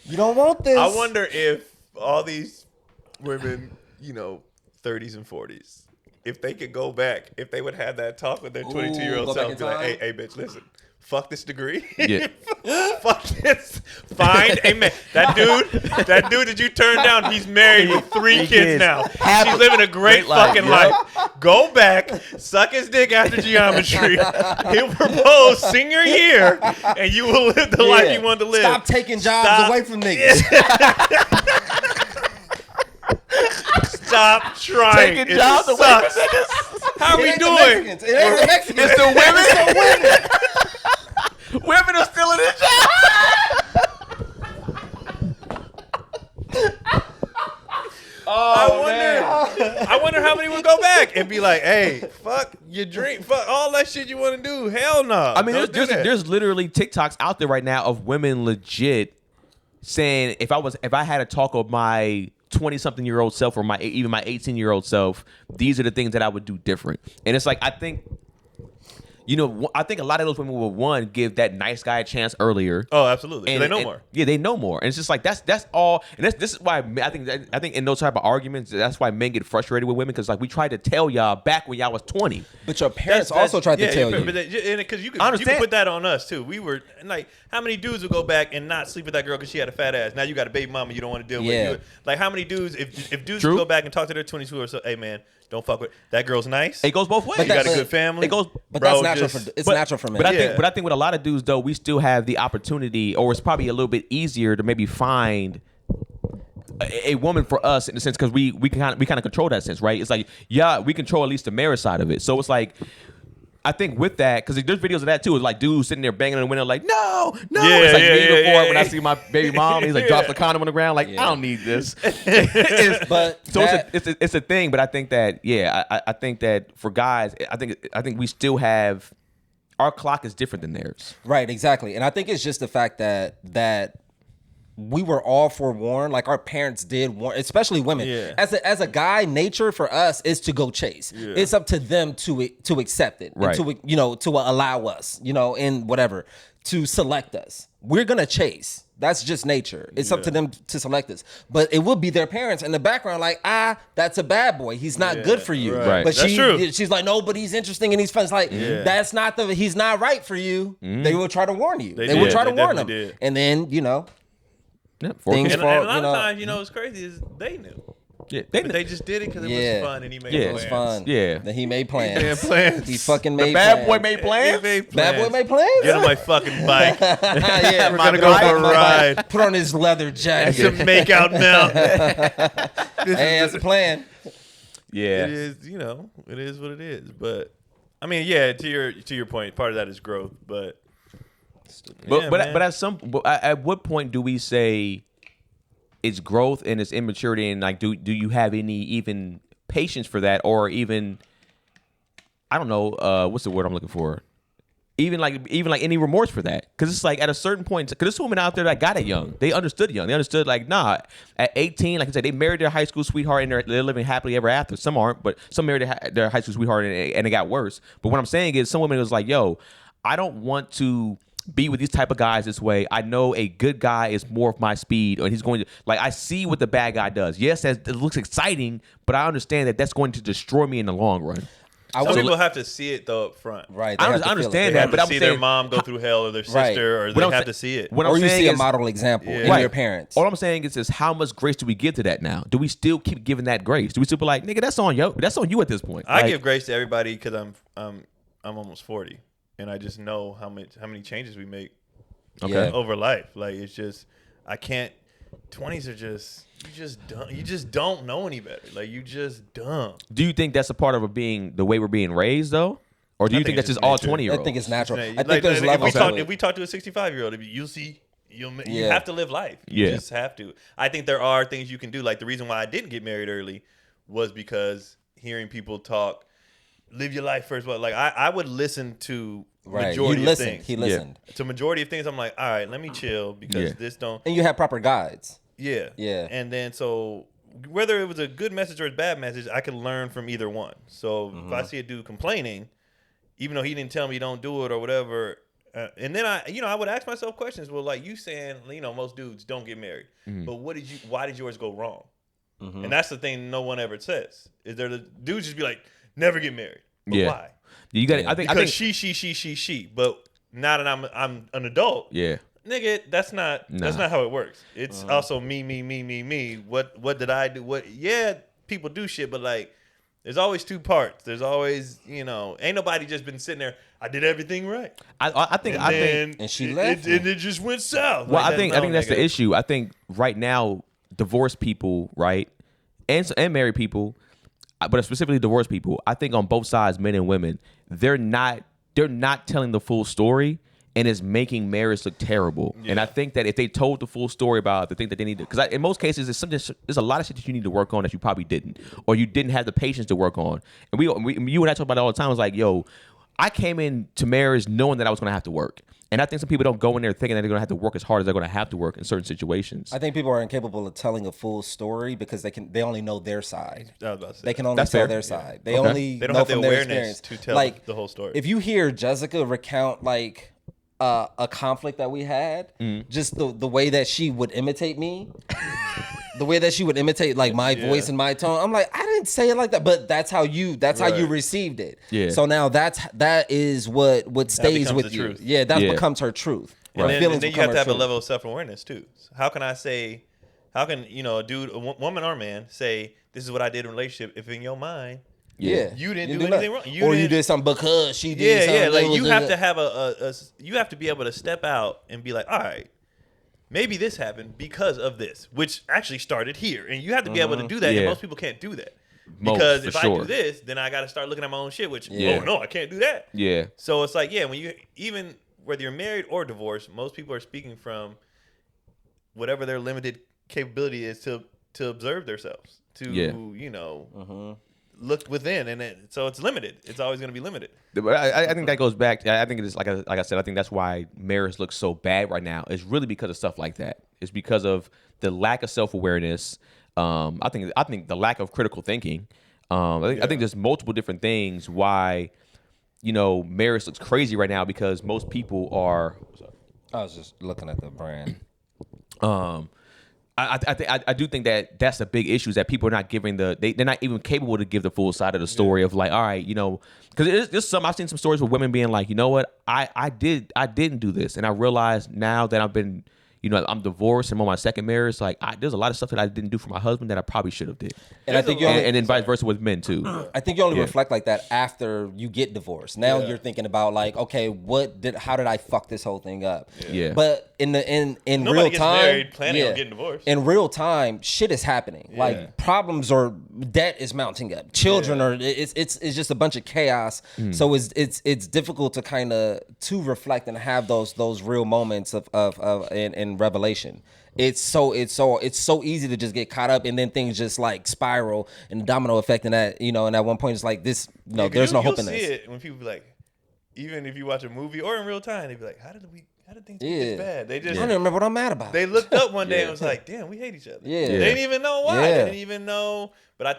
You don't want this. I wonder if all these women, 30s and 40s, if they could go back, if they would have that talk with their 22-year-old go back self, in be like, time? hey, bitch, listen. Fuck this degree. Yeah. Fuck this. Find a man. That dude that you turned down, he's married with 3 kids now. She's living a great life, fucking yep. life. Go back, suck his dick after geometry. He'll propose senior year, and you will live the life you want to live. Stop taking jobs Stop. away from niggas. Stop trying. Taking It jobs away sucks. from niggas. How are It we ain't the doing? Mexicans. It ain't the Mexicans. It's the women. It's the women. Women are still in the job. I wonder how many would go back and be like, hey, fuck your dream, fuck all that shit you want to do. Hell no. I mean, Don't do that. there's literally TikToks out there right now of women legit saying if I had a talk of my 20-something-year-old self or even my 18-year-old self, these are the things that I would do different. And it's like I think a lot of those women will give that nice guy a chance earlier. Oh, absolutely. 'Cause they know And- more. Yeah, they know more, and it's just like that's all. And this is why I think in those type of arguments, that's why men get frustrated with women because like we tried to tell y'all back when y'all was 20. But your parents also tried to tell you. Because you I could understand. put that on us too. We were like, how many dudes would go back and not sleep with that girl because she had a fat ass? Now you got a baby mama you don't want to deal Yeah. with. Like how many dudes, if dudes True. would go back and talk to their 22 or so, hey man, don't fuck with that girl's nice. It goes both ways. You got a But- good family. It goes, But Bro, that's natural. just- It's natural for men. But I Yeah. think with a lot of dudes though, we still have the opportunity, or it's probably a little bit easier to maybe find a woman for us in the sense because we kind of control that sense, right? It's like we control at least the marriage side of it. So it's like I think with that, because there's videos of that too. It's like dudes sitting there banging on the window, like, no. Yeah, It's like yeah, me yeah, before yeah, when I yeah. see my baby mom, he's like drops the condom on the ground, like, I don't need this. But So it's a thing, but I think that I think that for guys, I think we still have our clock is different than theirs. right, exactly. And I think it's just the fact that we were all forewarned, like our parents did warn, especially women. Yeah. As a guy, nature for us is to go chase. Yeah. It's up to them to accept it, Right. and to allow us, in whatever, to select us. We're gonna chase. That's just nature. It's up to them to select us. But it would be their parents in the background, like, that's a bad boy. He's not good for you. right. But That's true. she's like, no, but he's interesting and he's fun. It's like, that's not he's not right for you. They will try to warn you. They will did. try to They warn them. definitely did. And then, Yeah, Things And for- a lot you of know- times, what's crazy is they knew. yeah, But they just did it because it Yeah. was fun and he made Yeah. it was fun. Yeah. Then he made plans. made plans. He fucking the made bad plans. boy made plans. Bad boy made plans? Get on my fucking bike. Yeah, We're gonna go for a ride. Put on his leather And jacket. some make out now. Hey, that's a plan. Yeah, It is, it is what it is. But I mean, yeah, to your point, part of that is growth. But yeah, man. but at what point do we say it's growth and it's immaturity, and like do you have any even patience for that, or even I don't know what's the word I'm looking for, even like any remorse for that? Because it's like at a certain point, because there's women out there that got it young, they understood young, they understood like, nah, at 18, like I said, they married their high school sweetheart and they're living happily ever after. Some aren't, but some married their high school sweetheart and it got worse. But what I'm saying is, some women was like, yo, I don't want to be with these type of guys this way. I know a good guy is more of my speed, and he's going to, like, I see what the bad guy does. Yes, it looks exciting, but I understand that that's going to destroy me in the long run. Some people have to see it though up front. Right. I they have to feel understand it. They that, have but to I'm see saying- their mom go through hell, or their Right. sister, or What they I'm have sa- to see it. what Or I'm you saying see a is- model example in Right. your parents. All I'm saying is how much grace do we give to that now? Do we still keep giving that grace? Do we still be like, nigga, that's on you? That's on you at this point. I Like, give grace to everybody because I'm almost 40, and I just know how many changes we make Yeah. over life. Like, it's just, I can't. 20s are just, you just don't know any better. Like, you just dumb. Do you think that's a part of being the way we're being raised though, or do you I think think that's it's just all nature. 20-year-olds? I think it's natural. I think Like, there's if levels to it. if we talk to a 65-year-old, you'll see. You Yeah. have to live life. You Yeah. just have to. I think there are things you can do. Like, the reason why I didn't get married early was because hearing people talk, live your life first. But like, I would listen to Right. majority You listened. of things. He listened. To majority of things, I'm like, all right, let me chill because Yeah. this don't. And you have proper guides. Yeah. Yeah. And then so whether it was a good message or a bad message, I could learn from either one. So if Mm-hmm. I see a dude complaining, even though he didn't tell me don't do it or whatever, and then I would ask myself questions. Well, like you saying, most dudes don't get married, but why did yours go wrong? Mm-hmm. And that's the thing no one ever says. Is there the dudes just be like, never get married. But Yeah. why? You got. Yeah. I think. Because she. But now that I'm an adult, Yeah. nigga, that's not how it works. It's Uh-huh. also me. What did I do? Yeah, people do shit, but like, there's always two parts. There's always, ain't nobody just been sitting there. I did everything right. I think. And she left me. and it just went south. Well, Like, I think that's the issue. I think right now, divorced people, right, and married people, but specifically divorced people, I think on both sides, men and women, they're not telling the full story, and it's making marriage look terrible. And I think that if they told the full story about the thing that they need to, because in most cases, there's a lot of shit that you need to work on that you probably didn't, or you didn't have the patience to work on. And you and I talk about it all the time. It's like, yo, I came into marriage knowing that I was going to have to work. And I think some people don't go in there thinking that they're going to have to work as hard as they're going to have to work in certain situations. I think people are incapable of telling a full story because they only know their side. I was about to say They can that. only That's tell fair. their side. They Okay. only They don't know have the from their awareness experience. to tell like, the whole story. If you hear Jessica recount like a conflict that we had, just the way that she would imitate me, the way that she would imitate like my voice and my tone, I'm like, I didn't say it like that, but that's how you Right. received it. Yeah. So now that is what stays becomes with the you. truth. Yeah, that Yeah. becomes her truth. And Her then, feelings and then you become have to her have a truth. level of self-awareness too. So how can a dude, a woman or man say, this is what I did in a relationship, if in your mind, Yeah, you didn't do nothing. anything wrong. You Or you didn't- did something because she did. Yeah, something. like you have to have you have to be able to step out and be like, all right, maybe this happened because of this, which actually started here. And you have to be able to do that, Yeah. and most people can't do that. Because for if I sure. do this, then I got to start looking at my own shit. Which Yeah. oh no, I can't do that. Yeah. So it's like when you even whether you're married or divorced, most people are speaking from whatever their limited capability is to observe themselves, to look within, and so it's limited. It's always going to be limited. But I think that goes back. I think it is like I said. I think that's why marriage looks so bad right now. It's really because of stuff like that. It's because of the lack of self-awareness. I think the lack of critical thinking. I think there's multiple different things why marriage looks crazy right now because most people are. I was just looking at the brand. I do think that that's a big issue is that people are not giving they're not even capable to give the full side of the story of like, all right, because there's some I've seen some stories with women being like, you know what, I didn't do this, and I realized now that I've been, I'm divorced and I'm on my second marriage, like there's a lot of stuff that I didn't do for my husband that I probably should have did, and I think and then vice versa with men too. I think you only reflect like that after you get divorced. Now you're thinking about like, okay, how did I fuck this whole thing up? Yeah. But in Nobody real gets time, married planning on getting divorced. in real time, shit is happening. Like problems debt is mounting up. Children are it's just a bunch of chaos. So it's difficult to kind of reflect and have those real moments of in revelation. It's so easy to just get caught up, and then things just like spiral and the domino effect. And that and at one point it's like this. No, there's no hope in You'll this. see it when people be like, even if you watch a movie or in real time, they be like, how did things get this bad? They just I don't even remember what I'm mad about. They looked up one day and was like, damn, we hate each other. Yeah. They didn't even know why. Yeah. They didn't even know. But I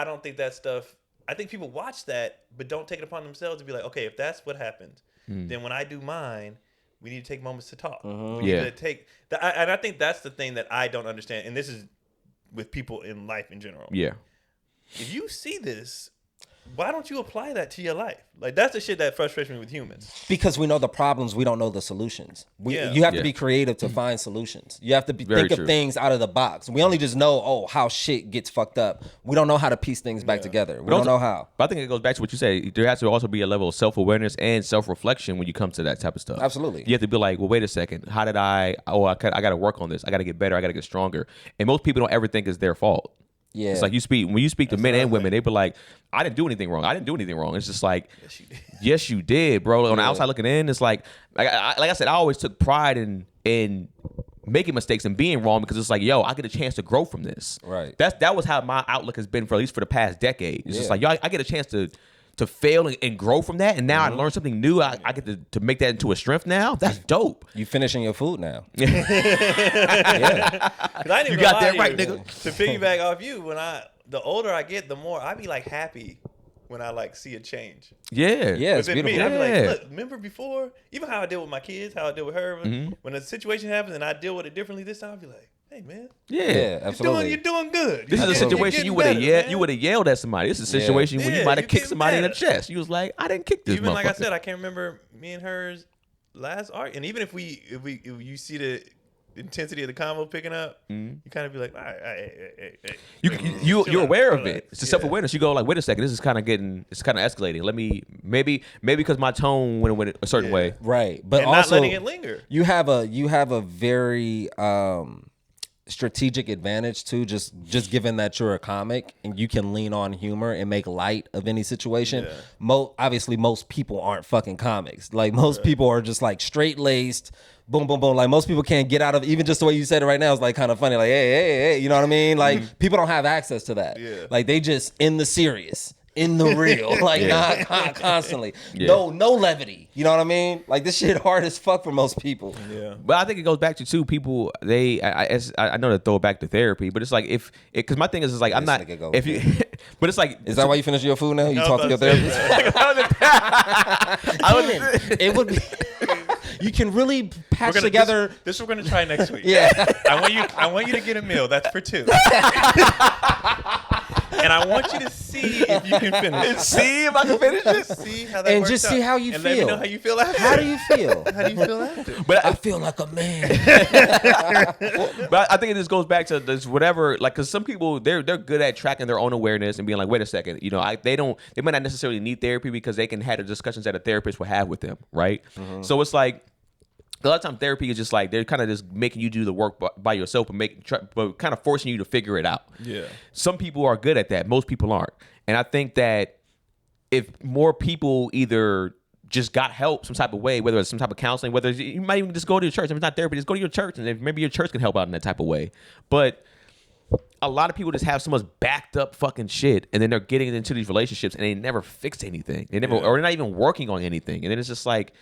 don't think that stuff. I think people watch that, but don't take it upon themselves to be like, okay, if that's what happened, then when I do mine, we need to take moments to talk. We need to take and I think that's the thing that I don't understand. And this is with people in life in general. Yeah. If you see this, why don't you apply that to your life? Like that's the shit that frustrates me with humans. Because we know the problems, we don't know the solutions. You have to be creative to find solutions. You have to think of things out of the box. We only just know how shit gets fucked up. We don't know how to piece things back together. We don't know how. But I think it goes back to what you said. There has to also be a level of self-awareness and self-reflection when you come to that type of stuff. Absolutely. You have to be like, well, wait a second. How did I got to work on this. I got to get better. I got to get stronger. And most people don't ever think it's their fault. Yeah. It's like when you speak to men and women, they be like, I didn't do anything wrong. I didn't do anything wrong. It's just like, yes, you did, bro. On the outside looking in, it's like I said, I always took pride in making mistakes and being wrong because it's like, yo, I get a chance to grow from this. Right. That was how my outlook has been for at least for the past decade. It's just like, yo, I get a chance to fail and grow from that, and now I learned something new. I get to make that into a strength now. That's dope. You finishing your food now. I didn't You even got lie that to right, you. nigga. To piggyback off you, the older I get, the more I be like happy when I like see a change. Yeah. Yeah, it's Within beautiful. me, I be like, Yeah. look, remember before, even how I deal with my kids, how I deal with her. When a situation happens and I deal with it differently this time, I be like, hey man, Yeah, absolutely. you're doing good. This is a You're situation getting you would have better, man. yelled at somebody. This is a situation where Yeah, you might you have kicked getting somebody in the better. chest. You was like, I didn't kick this Even like I motherfucker. said, I can't remember me and hers last art. And even if you see the intensity of the convo picking up, you kind of be like, all right, hey. You're aware of relax. it. It's the self-awareness. You go like, wait a second, this is kind of escalating. Let me maybe because my tone went a certain way. Right. But And also not letting it linger. you have a very strategic advantage too, just given that you're a comic and you can lean on humor and make light of any situation. Obviously most people aren't fucking comics. Like most people are just like straight laced, boom, boom, boom. Like most people can't get out of even just the way you said it right now is like kind of funny. Like, hey, you know what I mean? Like people don't have access to that. Yeah. Like they just in the serious. In the real, like not constantly. Yeah. No levity. You know what I mean? Like this shit hard as fuck for most people. Yeah. But I think it goes back to too people. I know to throw it back to therapy, but it's like because my thing is like I'm This not nigga go if you, but it's like Is that why you finish your food now? You I was talk to your about to say, therapist? bro. It would be. You can really patch together. This we're gonna try next week. Yeah. I want you to get a meal. That's for two. And I want you to see if you can finish. see if I can finish it. See how that And works just out. see how you and feel. Let me know how you feel after. How do you feel? How do you feel after? But I feel like a man. But I think it just goes back to this whatever, like, because some people they're good at tracking their own awareness and being like, wait a second, they might not necessarily need therapy because they can have the discussions that a therapist would have with them, right? So it's like a lot of times therapy is just like they're kind of just making you do the work by yourself, but kind of forcing you to figure it out. Yeah. Some people are good at that. Most people aren't. And I think that if more people either just got help some type of way, whether it's some type of counseling, whether you might even just go to your church. If it's not therapy, just go to your church, and maybe your church can help out in that type of way. But a lot of people just have so much backed up fucking shit, and then they're getting into these relationships, and they never fixed anything. They never, or they're not even working on anything. And then it's just like,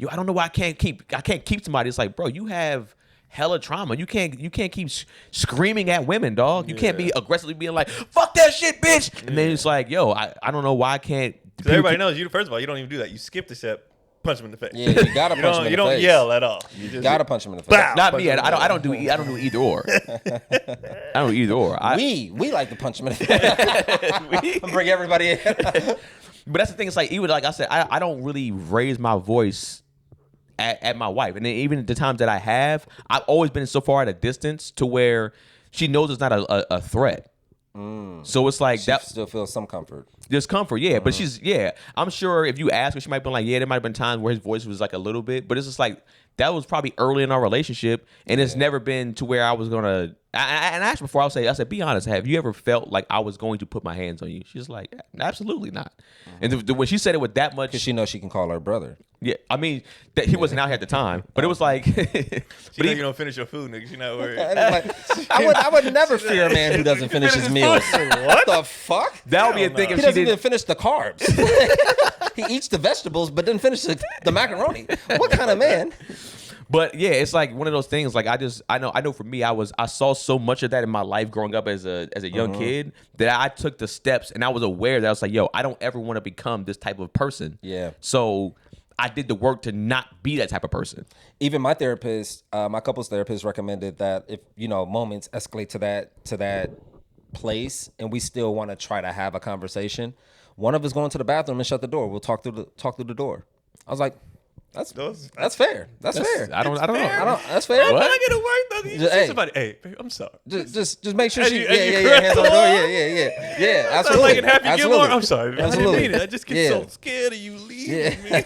I don't know why I can't keep somebody. It's like, bro, you have hella trauma. You can't keep screaming at women, dog. You can't be aggressively being like, fuck that shit, bitch. And then it's like, yo, I don't know why I can't. Because everybody knows you. First of all, you don't even do that. You skip the step, punch them in the face. Yeah, you gotta punch them in the face. You don't yell at all. You just gotta punch them in the face. Bow. Not me. I don't do either or. I don't do either or. We like to punch them in the face. Bring everybody in. But that's the thing. It's like, even like I said, I don't really raise my voice at my wife, and then even the times that I have, I've always been so far at a distance to where she knows it's not a threat. So it's like She that still feels some comfort. there's comfort, yeah. But I'm sure if you ask her, she might be like, yeah, there might have been times where his voice was like a little bit, but it's just like that was probably early in our relationship, and it's never been to where I was gonna. And I asked before, I said, be honest, have you ever felt like I was going to put my hands on you? She's like, absolutely not. And when she said it with that much, Because she knows she can call her brother. yeah, I mean, that he wasn't out here at the time, but it was like, She know you don't finish your food, nigga. She not worried. I would never fear a man who doesn't finish his meals. What the fuck? that would be a thing He if she doesn't did. even finish the carbs. He eats the vegetables, but doesn't finish the macaroni. What kind of man? But yeah, it's like one of those things. Like I know for me, I saw so much of that in my life growing up as a young kid that I took the steps, and I was aware that I was like, yo, I don't ever want to become this type of person. Yeah. So I did the work to not be that type of person. Even my therapist, my couples therapist, recommended that if moments escalate to that place, and we still want to try to have a conversation, one of us going to the bathroom and shut the door. We'll talk through the door. I was like, that's fair. That's fair. I don't know. That's fair. When I get to work, though, you Just- see hey. somebody, hey, babe, I'm sorry. Just make sure As she you- as you hands on the door. correct Yeah, Sounds absolutely. like in Happy Absolutely. Gilmore. I'm sorry. Absolutely. I didn't mean it. I just get so scared of you leaving me.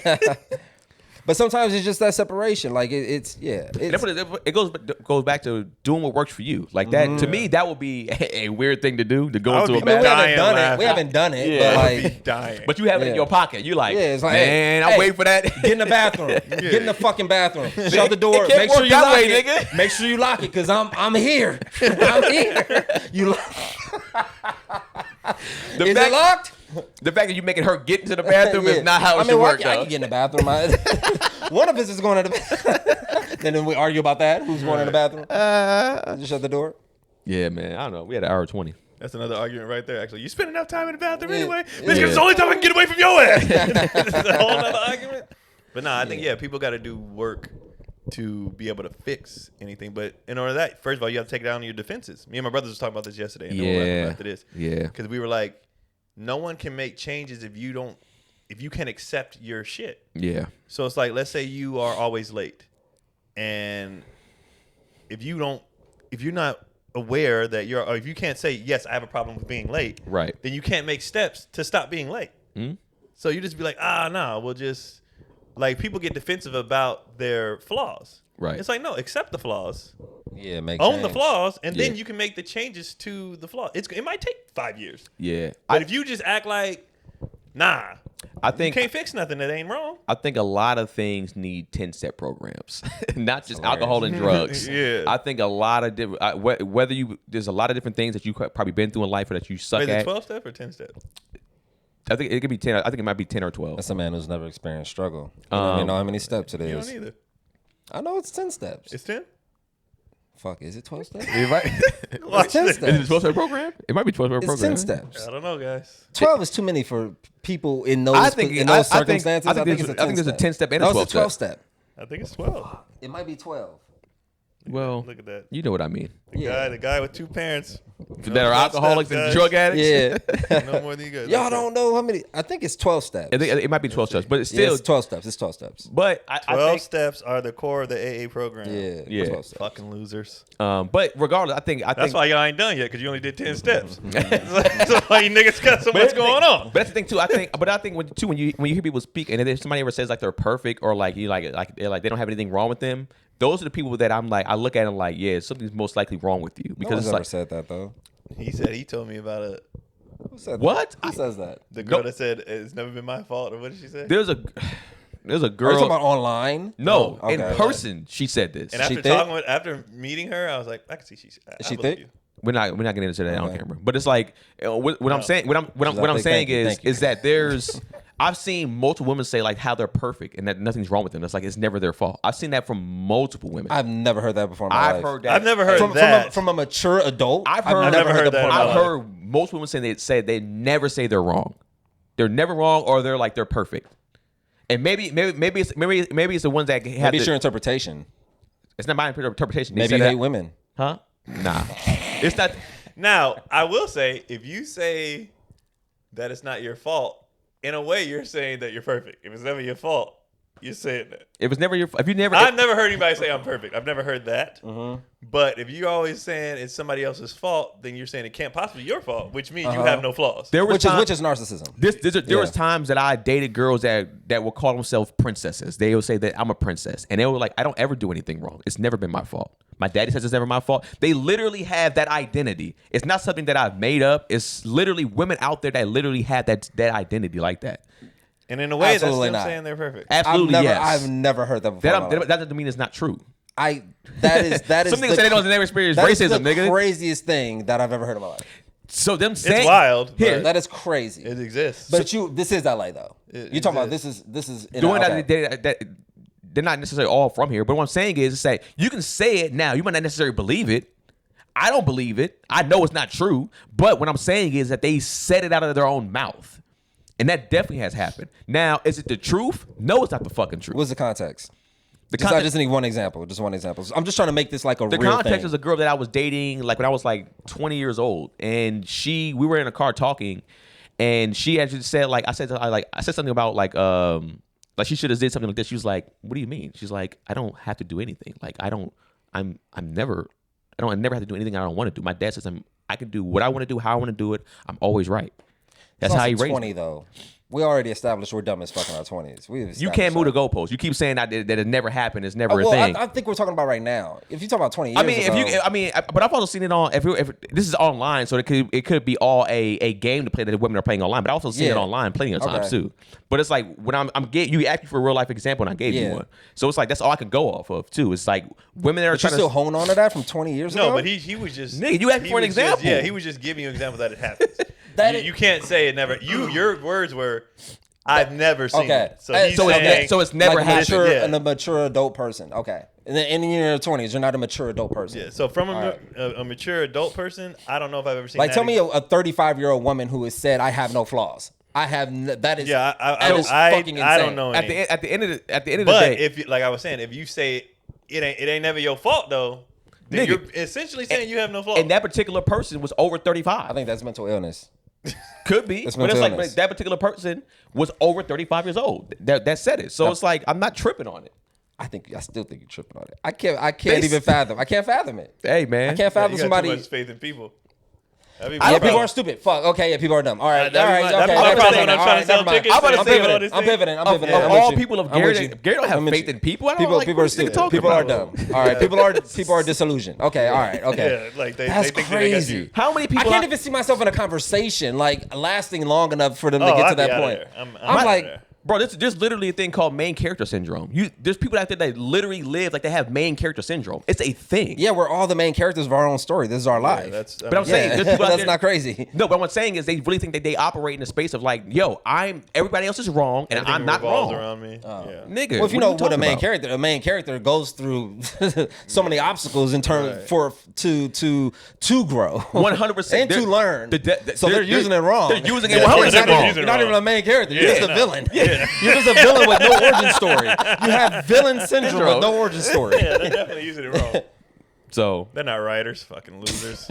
But sometimes it's just that separation. Like it's. It goes back to doing what works for you. Like that to me, that would be a weird thing to do, to go I would into a be I mean, bathroom. we haven't done it. laughing. We haven't done it. Yeah. But I would be like, dying. But you have it in Yeah. your pocket. You like, yeah, it's like, man, hey, I'll wait for that. Get in the bathroom. Get in the fucking bathroom. Shut the door. It can't Make sure work you that lock way, it. nigga. Make sure you lock it, cause I'm here. I'm here. The Is fact- it locked? The fact that you making her get into the bathroom Yeah. is not how it I mean, should well, work, I though. can get in the bathroom. One of us is going to the bathroom. And then we argue about that. Who's going in the bathroom? Just shut the door. Yeah, man. I don't know. We had an hour 20. That's another argument right there, actually. You spend enough time in the bathroom Yeah. anyway. Yeah. Bitch, it's the only time I can get away from your ass. It's a whole other argument. But nah, I think, people got to do work to be able to fix anything. But in order to that, first of all, you have to take down your defenses. Me and my brothers was talking about this yesterday. And we'll wrap Yeah. up after this. Yeah. Because we were like, no one can make changes if you can accept your shit. Yeah. So it's like, let's say you are always late, and if you're not aware that or if you can't say, yes, I have a problem with being late, Right. then you can't make steps to stop being late. Mhm. So you just be like, no, we'll just, like, people get defensive about their flaws. Right. It's like, no, accept the flaws, Yeah, make own the change. flaws, and then Yeah. you can make the changes to the flaws. It might take 5 years. Yeah. But if you just act like, nah, I you think can't fix nothing that ain't wrong. I think a lot of things need 10-step programs, not just alcohol and drugs. Yeah. I think a lot of different, there's a lot of different things that you probably been through in life or that you suck Is it at. 12 step or 10 step? I think it could be 10. I think it might be 10 or 12. That's a man who's never experienced struggle. You don't even know how many steps it You is. don't either. I know it's 10 steps. It's 10? Fuck, is it 12 steps? Watch 10 this. steps. Is it a 12-step program? It might be 12-step It's program. 10 steps. I don't know, guys. 12 is too many for people in those I think circumstances. I think there's a 10-step and a No, it's a 12-step. 12-step. I think it's 12. It might be 12. Well, look at that. You know what I mean. The guy with 2 parents That are alcoholics and drug addicts. Yeah. No more than you guys. Y'all don't know how many. I think it's 12 steps. I think it might be 12 steps, but it's Yeah, still it's 12 steps. It's 12 steps. But I 12 think, steps are the core of the AA program. Yeah. 12 steps. Fucking losers. but regardless, I think That's why y'all ain't done yet, because you only did 10 steps. So why you niggas got so much going on? But that's the thing too. I think when you hear people speak, and if somebody ever says like they're perfect or like you like they don't have anything wrong with them, those are the people that I'm like, I look at them like, yeah, something's most likely wrong with you, because No one's it's ever like, said that though. He told me about it. Who said what? That? Who says that? The girl that said it's never been my fault, or what did she say? There's a Are you girl. talking about online? No, Oh, in okay. person, she said this. And She after meeting her, I was like, I can see she's. Is she I believe thick? you. We're not getting into that on Okay. camera. But it's like what I'm saying. What I'm like, saying thank you, thank you. is that there's. I've seen multiple women say like how they're perfect and that nothing's wrong with them. It's like it's never their fault. I've seen that from multiple women. I've never heard that before in my I've life. heard that. I've never heard from, that. from a mature adult. I've heard- never heard that before in in my my I've life. heard most women say they never say they're wrong. They're never wrong, or they're like they're perfect. And maybe it's the ones that have Maybe it's your interpretation. it's not my interpretation. They Maybe say you that- hate women. Huh? Nah. It's not. Now, I will say, if you say that it's not your fault, in a way, you're saying that you're perfect. If it's never your fault, you're saying that. If it's never your. If you never. I've never heard anybody say I'm perfect. I've never heard that. Mm-hmm. But if you're always saying it's somebody else's fault, then you're saying it can't possibly be your fault, which means you have no flaws. there was Which is narcissism. There was Yeah. times that I dated girls that would call themselves princesses. They would say that I'm a princess, and they were like, I don't ever do anything wrong. It's never been my fault. My daddy says it's never my fault. They literally have that identity. It's not something that I've made up. It's literally women out there that literally have that identity like that. And in a way, Absolutely that's them not. saying they're perfect. Absolutely, I've yes. never heard that before. in my life. That doesn't mean it's not true. That is Some niggas say they don't never experience that is racism, the nigga. craziest thing that I've ever heard in my life. So them saying It's wild. Here, but That is crazy. it exists. But this is LA though. It You're talking about exists. this is in doing okay. that they're not necessarily all from here. But what I'm saying is say you can say it now. You might not necessarily believe it. I don't believe it. I know it's not true. But what I'm saying is that they said it out of their own mouth. And that definitely has happened. Now, is it the truth? No, it's not the fucking truth. What's the context? The I context, just need one example. Just one example. I'm just trying to make this like a the real context thing. is a girl that I was dating like when I was like 20 years old, and we were in a car talking, and she actually said like I said something about like she should have did something like this. She was like, "What do you mean?" She's like, "I don't have to do anything. Like I never have to do anything I don't want to do. My dad says I can do what I want to do, how I want to do it. I'm always right." That's It's how he also raised 20 me. though. We already established we're dumb as fuck in our 20s. You can't move the goalpost. You keep saying that it never happened. It's never a Well, thing. I think we're talking about right now. If you're talking about 20 years I mean, ago, but I've also seen it on. If this is online, so it could be all a game to play that the women are playing online. But I also seen it Yeah. online plenty of times Okay. too. But it's like when you asked me for a real life example, and I gave you Yeah. one. So it's like that's all I can go off of too. It's like women that are but you trying still to. hone on to that from 20 years ago? No, but he was just Nigga, you asked he for an was just- example. Yeah, he was just giving you an example that it happens. That you can't say it never. Your words were, "I've never seen Okay. it." So he's So it's saying, so it's never like happened. Yeah. a mature adult person. Okay. And then in your 20s, you're not a mature adult person. Yeah, so from All a mature adult person, I don't know if I've ever seen. Like, that tell me a 35-year-old woman who has said, I have no flaws. That is, Yeah, that is fucking insane. I don't know. At any. the end of the But day, if like I was saying, if you say it ain't never your fault though, then Nigga. you're essentially saying you have no fault. and that particular person was over 35. I think that's mental illness. Could be, It's but it's mental like illness. that particular person was over 35 years old. That said it. So it's like I'm not tripping on it. I still think you're tripping on it. I can't even fathom. I can't fathom it. Hey man, I can't Yeah, fathom you got somebody. too much faith in people. That'd be Yeah, my people problem. are stupid. Fuck. Okay, yeah, people are dumb. All right, That'd all be right, my- okay. that'd be my never problem mind. when I'm All trying right, to sell never mind. tickets I'm and about to say say all that. these I'm things. pivoting. I'm Of pivoting. I'm all with you. people of I'm with Gary, you. Gary don't have I'm with faith you. in people. I don't like People what are this nigga stupid. talking People are about. dumb. All right, people are disillusioned. Okay, all right, okay. Yeah, like they That's think that they got crazy. you. How many I people? can't even see myself in a conversation like lasting long enough for them to Oh, get I'd to be that outta point. there. I'm I'm outta like, there. Bro, there's literally a thing called main character syndrome. There's people out there that literally live like they have main character syndrome. It's a thing. yeah, we're all the main characters of our own story. This is our life. But I'm saying yeah, there's people out that's there- not crazy. No, but what I'm saying is they really think that they operate in a space of like, yo, everybody else is wrong and I'm not wrong. around me. Oh. Yeah. Nigga, Well, if you what know are what talking about? a main character goes through so many obstacles in terms to grow, 100%. and to They're- learn. the- So they're using it wrong. They're using it Yeah, 100% they're wrong. using You're it not even wrong. a main character. You're Yeah, just a no. villain. Yeah. You're just a villain with no origin story. You have villain syndrome with no origin story. Yeah, they're definitely using it wrong. So They're not writers, fucking losers.